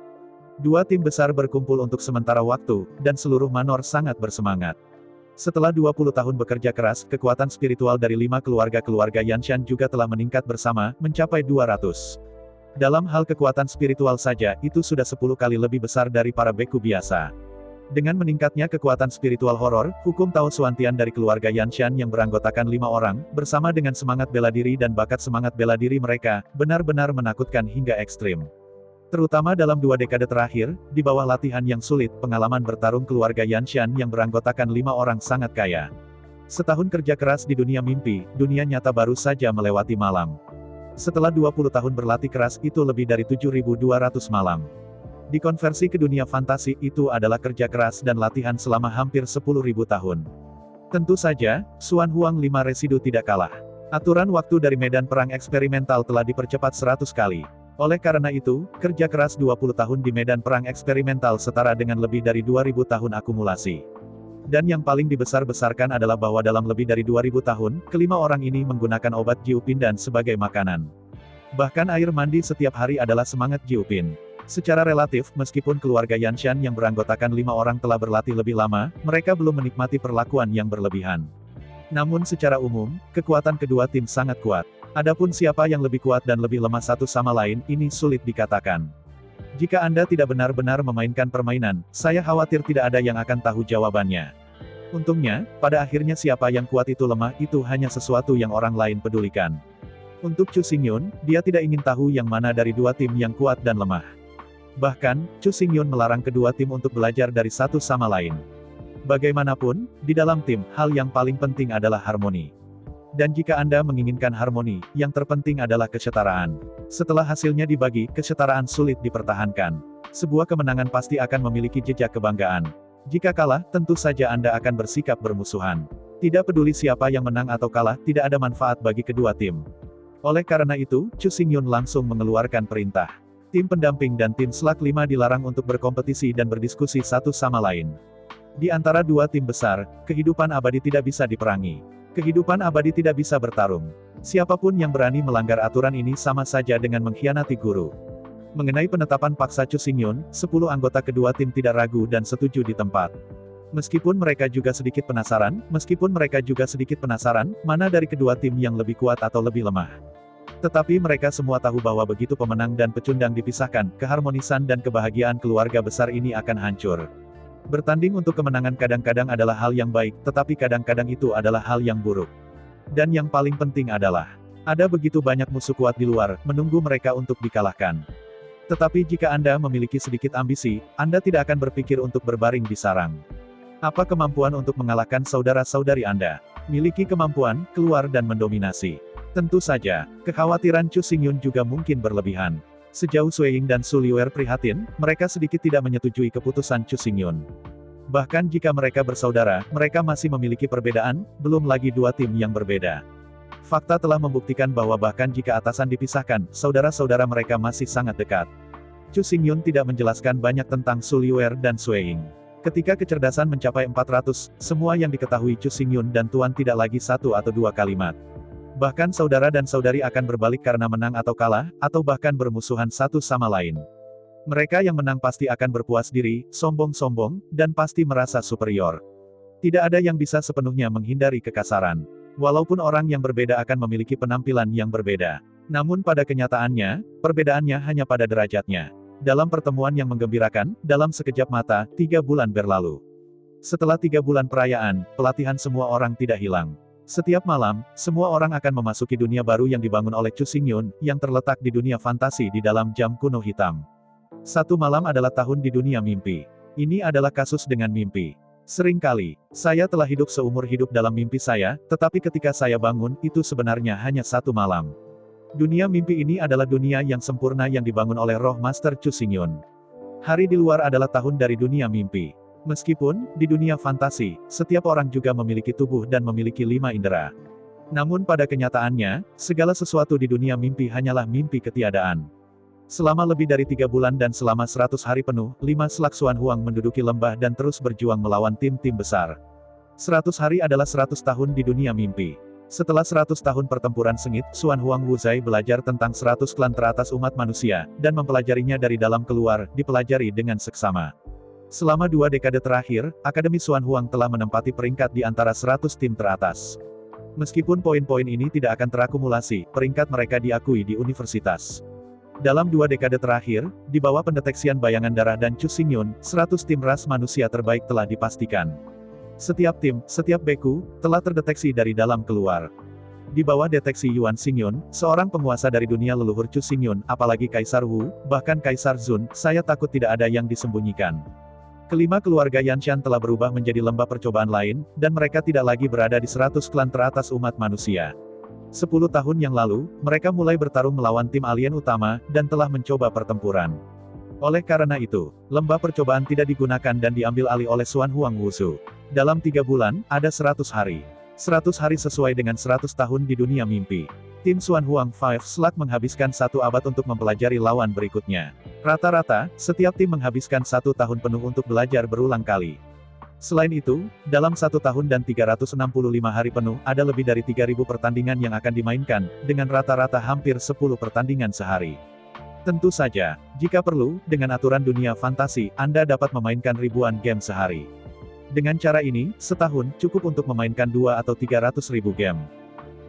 2 tim besar berkumpul untuk sementara waktu, dan seluruh manor sangat bersemangat. Setelah 20 tahun bekerja keras, kekuatan spiritual dari 5 keluarga Yanshan juga telah meningkat bersama, mencapai 200. Dalam hal kekuatan spiritual saja, itu sudah 10 kali lebih besar dari para beku biasa. Dengan meningkatnya kekuatan spiritual horor, hukum Tao Suantian dari keluarga Yanshan yang beranggotakan 5 orang, bersama dengan semangat bela diri dan bakat semangat bela diri mereka, benar-benar menakutkan hingga ekstrim. Terutama dalam 2 dekade terakhir, di bawah latihan yang sulit, pengalaman bertarung keluarga Yanshan yang beranggotakan 5 orang sangat kaya. Setahun kerja keras di dunia mimpi, dunia nyata baru saja melewati malam. Setelah 20 tahun berlatih keras, itu lebih dari 7.200 malam. Dikonversi ke dunia fantasi, itu adalah kerja keras dan latihan selama hampir 10.000 tahun. Tentu saja, Xuan Huang 5 residu tidak kalah. Aturan waktu dari medan perang eksperimental telah dipercepat 100 kali. Oleh karena itu, kerja keras 20 tahun di medan perang eksperimental setara dengan lebih dari 2.000 tahun akumulasi. Dan yang paling dibesar-besarkan adalah bahwa dalam lebih dari 2.000 tahun, kelima orang ini menggunakan obat Jiupindan sebagai makanan. Bahkan air mandi setiap hari adalah semangat Jiupin. Secara relatif, meskipun keluarga Yanshan yang beranggotakan 5 orang telah berlatih lebih lama, mereka belum menikmati perlakuan yang berlebihan. Namun secara umum, kekuatan kedua tim sangat kuat. Adapun siapa yang lebih kuat dan lebih lemah satu sama lain, ini sulit dikatakan. Jika Anda tidak benar-benar memainkan permainan, saya khawatir tidak ada yang akan tahu jawabannya. Untungnya, pada akhirnya siapa yang kuat itu lemah, itu hanya sesuatu yang orang lain pedulikan. Untuk Chu Xingyun, dia tidak ingin tahu yang mana dari 2 tim yang kuat dan lemah. Bahkan, Chu Xingyun melarang kedua tim untuk belajar dari satu sama lain. Bagaimanapun, di dalam tim, hal yang paling penting adalah harmoni. Dan jika Anda menginginkan harmoni, yang terpenting adalah kesetaraan. Setelah hasilnya dibagi, kesetaraan sulit dipertahankan. Sebuah kemenangan pasti akan memiliki jejak kebanggaan. Jika kalah, tentu saja Anda akan bersikap bermusuhan. Tidak peduli siapa yang menang atau kalah, tidak ada manfaat bagi kedua tim. Oleh karena itu, Chu Xingyun langsung mengeluarkan perintah. Tim pendamping dan tim Slug 5 dilarang untuk berkompetisi dan berdiskusi satu sama lain. Di antara dua tim besar, kehidupan abadi tidak bisa diperangi. Kehidupan abadi tidak bisa bertarung. Siapapun yang berani melanggar aturan ini sama saja dengan mengkhianati guru. Mengenai penetapan paksa Chu Xingyun, 10 anggota kedua tim tidak ragu dan setuju di tempat. Meskipun mereka juga sedikit penasaran, mana dari kedua tim yang lebih kuat atau lebih lemah. Tetapi mereka semua tahu bahwa begitu pemenang dan pecundang dipisahkan, keharmonisan dan kebahagiaan keluarga besar ini akan hancur. Bertanding untuk kemenangan kadang-kadang adalah hal yang baik, tetapi kadang-kadang itu adalah hal yang buruk. Dan yang paling penting adalah, ada begitu banyak musuh kuat di luar, menunggu mereka untuk dikalahkan. Tetapi jika Anda memiliki sedikit ambisi, Anda tidak akan berpikir untuk berbaring di sarang. Apa kemampuan untuk mengalahkan saudara-saudari Anda? Miliki kemampuan, keluar dan mendominasi. Tentu saja, kekhawatiran Chu Xingyun juga mungkin berlebihan. Sejauh Sui Ying dan Su Liuer prihatin, mereka sedikit tidak menyetujui keputusan Chu Xingyun. Bahkan jika mereka bersaudara, mereka masih memiliki perbedaan, belum lagi dua tim yang berbeda. Fakta telah membuktikan bahwa bahkan jika atasan dipisahkan, saudara-saudara mereka masih sangat dekat. Chu Xingyun tidak menjelaskan banyak tentang Su Liuer dan Sui Ying. Ketika kecerdasan mencapai 400, semua yang diketahui Chu Xingyun dan Tuan tidak lagi satu atau dua kalimat. Bahkan saudara dan saudari akan berbalik karena menang atau kalah, atau bahkan bermusuhan satu sama lain. Mereka yang menang pasti akan berpuas diri, sombong-sombong, dan pasti merasa superior. Tidak ada yang bisa sepenuhnya menghindari kekasaran. Walaupun orang yang berbeda akan memiliki penampilan yang berbeda. Namun pada kenyataannya, perbedaannya hanya pada derajatnya. Dalam pertemuan yang menggembirakan, dalam sekejap mata, 3 bulan berlalu. Setelah 3 bulan perayaan, pelatihan semua orang tidak hilang. Setiap malam, semua orang akan memasuki dunia baru yang dibangun oleh Chu Xingyun, yang terletak di dunia fantasi di dalam jam kuno hitam. Satu malam adalah tahun di dunia mimpi. Ini adalah kasus dengan mimpi. Seringkali, saya telah hidup seumur hidup dalam mimpi saya, tetapi ketika saya bangun, itu sebenarnya hanya satu malam. Dunia mimpi ini adalah dunia yang sempurna yang dibangun oleh roh Master Chu Xingyun. Hari di luar adalah tahun dari dunia mimpi. Meskipun, di dunia fantasi, setiap orang juga memiliki tubuh dan memiliki 5 indera. Namun pada kenyataannya, segala sesuatu di dunia mimpi hanyalah mimpi ketiadaan. Selama lebih dari 3 bulan dan selama 100 hari penuh, 5 Slug Xuan Huang menduduki lembah dan terus berjuang melawan tim-tim besar. 100 hari adalah 100 tahun di dunia mimpi. Setelah 100 tahun pertempuran sengit, Xuan Huang Wuzai belajar tentang 100 klan teratas umat manusia, dan mempelajarinya dari dalam keluar, dipelajari dengan seksama. Selama 2 dekade terakhir, Akademi Xuan Huang telah menempati peringkat di antara 100 tim teratas. Meskipun poin-poin ini tidak akan terakumulasi, peringkat mereka diakui di universitas. Dalam 2 dekade terakhir, di bawah pendeteksian bayangan darah dan Chu Xingyun, 100 tim ras manusia terbaik telah dipastikan. Setiap tim, setiap beku, telah terdeteksi dari dalam keluar. Di bawah deteksi Yuan Xingyun, seorang penguasa dari dunia leluhur Chu Xingyun, apalagi Kaisar Wu, bahkan Kaisar Zun, saya takut tidak ada yang disembunyikan. Kelima keluarga Yanshan telah berubah menjadi lembah percobaan lain, dan mereka tidak lagi berada di 100 klan teratas umat manusia. 10 tahun yang lalu, mereka mulai bertarung melawan tim alien utama, dan telah mencoba pertempuran. Oleh karena itu, lembah percobaan tidak digunakan dan diambil alih oleh Xuan Huang Wuzhu. Dalam 3 bulan, ada 100 hari. 100 hari sesuai dengan 100 tahun di dunia mimpi. Tim Xuan Huang Five Slug menghabiskan 1 abad untuk mempelajari lawan berikutnya. Rata-rata, setiap tim menghabiskan 1 tahun penuh untuk belajar berulang kali. Selain itu, dalam 1 tahun dan 365 hari penuh, ada lebih dari 3.000 pertandingan yang akan dimainkan, dengan rata-rata hampir 10 pertandingan sehari. Tentu saja, jika perlu, dengan aturan dunia fantasi, Anda dapat memainkan ribuan game sehari. Dengan cara ini, setahun, cukup untuk memainkan 2 atau 300.000 game.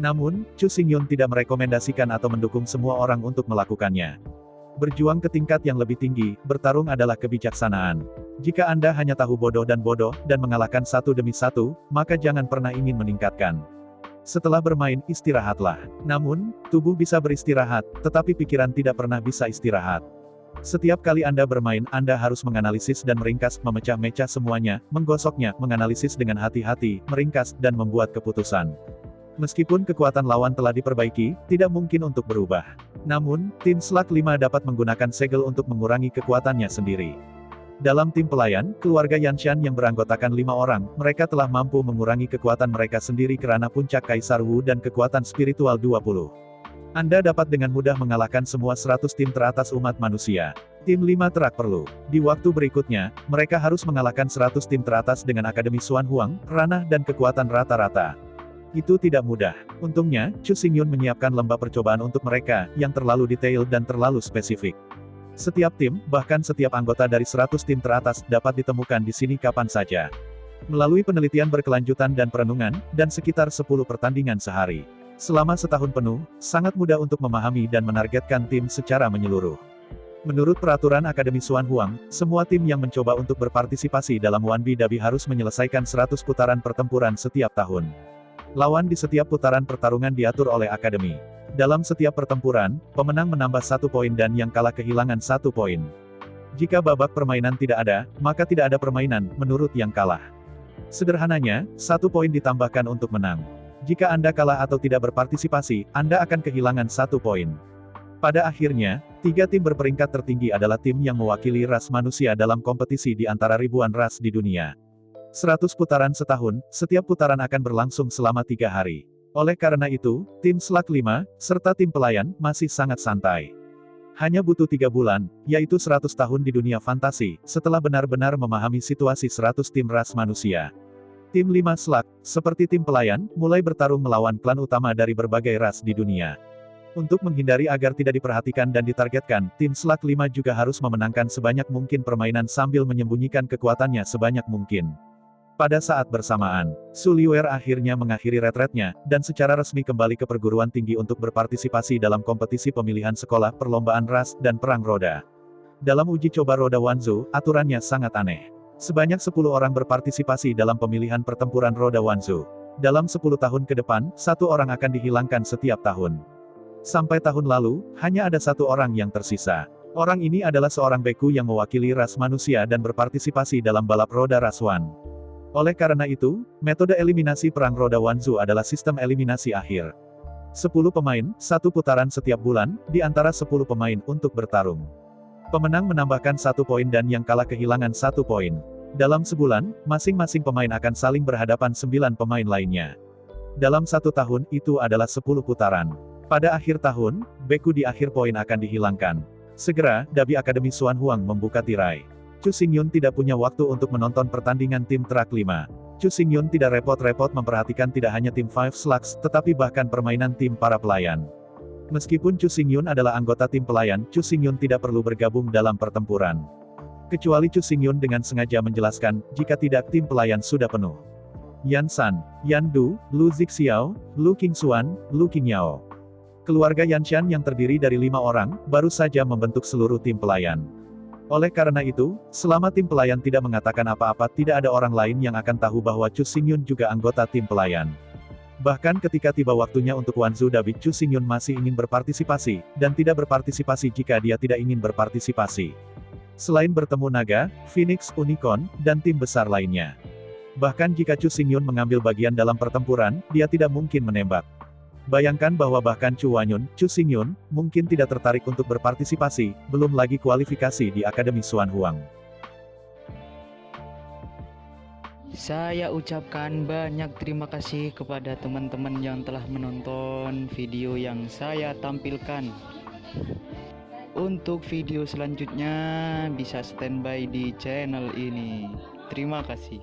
Namun, Chu Xingyun tidak merekomendasikan atau mendukung semua orang untuk melakukannya. Berjuang ke tingkat yang lebih tinggi, bertarung adalah kebijaksanaan. Jika Anda hanya tahu bodoh, dan mengalahkan satu demi satu, maka jangan pernah ingin meningkatkan. Setelah bermain, istirahatlah. Namun, tubuh bisa beristirahat, tetapi pikiran tidak pernah bisa istirahat. Setiap kali Anda bermain, Anda harus menganalisis dan meringkas, memecah-mecah semuanya, menggosoknya, menganalisis dengan hati-hati, meringkas, dan membuat keputusan. Meskipun kekuatan lawan telah diperbaiki, tidak mungkin untuk berubah. Namun, tim Slug 5 dapat menggunakan segel untuk mengurangi kekuatannya sendiri. Dalam tim pelayan, keluarga Yanshan yang beranggotakan 5 orang, mereka telah mampu mengurangi kekuatan mereka sendiri karena puncak Kaisar Wu dan kekuatan spiritual 20. Anda dapat dengan mudah mengalahkan semua 100 tim teratas umat manusia. Tim 5 terak perlu. Di waktu berikutnya, mereka harus mengalahkan 100 tim teratas dengan Akademi Xuan Huang, ranah dan kekuatan rata-rata. Itu tidak mudah. Untungnya, Chu Xingyun menyiapkan lembah percobaan untuk mereka, yang terlalu detail dan terlalu spesifik. Setiap tim, bahkan setiap anggota dari 100 tim teratas, dapat ditemukan di sini kapan saja. Melalui penelitian berkelanjutan dan perenungan, dan sekitar 10 pertandingan sehari. Selama setahun penuh, sangat mudah untuk memahami dan menargetkan tim secara menyeluruh. Menurut peraturan Akademi Xuan Huang, semua tim yang mencoba untuk berpartisipasi dalam Wanbi Dabi harus menyelesaikan 100 putaran pertempuran setiap tahun. Lawan di setiap putaran pertarungan diatur oleh Akademi. Dalam setiap pertempuran, pemenang menambah 1 poin dan yang kalah kehilangan 1 poin. Jika babak permainan tidak ada, maka tidak ada permainan, menurut yang kalah. Sederhananya, 1 poin ditambahkan untuk menang. Jika Anda kalah atau tidak berpartisipasi, Anda akan kehilangan 1 poin. Pada akhirnya, 3 tim berperingkat tertinggi adalah tim yang mewakili ras manusia dalam kompetisi di antara ribuan ras di dunia. 100 putaran setahun, setiap putaran akan berlangsung selama 3 hari. Oleh karena itu, tim Slug 5, serta tim pelayan, masih sangat santai. Hanya butuh 3 bulan, yaitu 100 tahun di dunia fantasi, setelah benar-benar memahami situasi 100 tim ras manusia. Tim 5 Slug, seperti tim pelayan, mulai bertarung melawan klan utama dari berbagai ras di dunia. Untuk menghindari agar tidak diperhatikan dan ditargetkan, tim Slug 5 juga harus memenangkan sebanyak mungkin permainan sambil menyembunyikan kekuatannya sebanyak mungkin. Pada saat bersamaan, Su Liuer akhirnya mengakhiri retretnya, dan secara resmi kembali ke perguruan tinggi untuk berpartisipasi dalam kompetisi pemilihan sekolah perlombaan ras dan perang roda. Dalam uji coba roda Wanzhou, aturannya sangat aneh. Sebanyak 10 orang berpartisipasi dalam pemilihan pertempuran roda Wanzhou. Dalam 10 tahun ke depan, 1 orang akan dihilangkan setiap tahun. Sampai tahun lalu, hanya ada 1 orang yang tersisa. Orang ini adalah seorang beku yang mewakili ras manusia dan berpartisipasi dalam balap roda ras Wan. Oleh karena itu, metode eliminasi perang roda Wanzhou adalah sistem eliminasi akhir. 10 pemain, 1 putaran setiap bulan, di antara 10 pemain untuk bertarung. Pemenang menambahkan 1 poin dan yang kalah kehilangan 1 poin. Dalam sebulan, masing-masing pemain akan saling berhadapan 9 pemain lainnya. Dalam 1 tahun, itu adalah 10 putaran. Pada akhir tahun, beku di akhir poin akan dihilangkan. Segera, Dabi Akademi Xuan Huang membuka tirai. Chu Xingyun tidak punya waktu untuk menonton pertandingan tim Track 5. Chu Xingyun tidak repot-repot memperhatikan tidak hanya tim Five Slugs, tetapi bahkan permainan tim para pelayan. Meskipun Chu Xingyun adalah anggota tim pelayan, Chu Xingyun tidak perlu bergabung dalam pertempuran. Kecuali Chu Xingyun dengan sengaja menjelaskan, jika tidak tim pelayan sudah penuh. Yan San, Yan Du, Lu Zixiao, Lu Qingxuan, Lu Qingyao. Keluarga Yanshan yang terdiri dari 5 orang, baru saja membentuk seluruh tim pelayan. Oleh karena itu, selama tim pelayan tidak mengatakan apa-apa, tidak ada orang lain yang akan tahu bahwa Chu Xingyun juga anggota tim pelayan. Bahkan ketika tiba waktunya untuk Wanzhou Dabi, Chu Xingyun masih ingin berpartisipasi, dan tidak berpartisipasi jika dia tidak ingin berpartisipasi. Selain bertemu naga, Phoenix, Unicorn, dan tim besar lainnya. Bahkan jika Chu Xingyun mengambil bagian dalam pertempuran, dia tidak mungkin menembak. Bayangkan bahwa bahkan Chu Wanyun, Chu Xingyun, mungkin tidak tertarik untuk berpartisipasi, belum lagi kualifikasi di Akademi Xuan Huang. Saya ucapkan banyak terima kasih kepada teman-teman yang telah menonton video yang saya tampilkan. Untuk video selanjutnya bisa standby di channel ini. Terima kasih.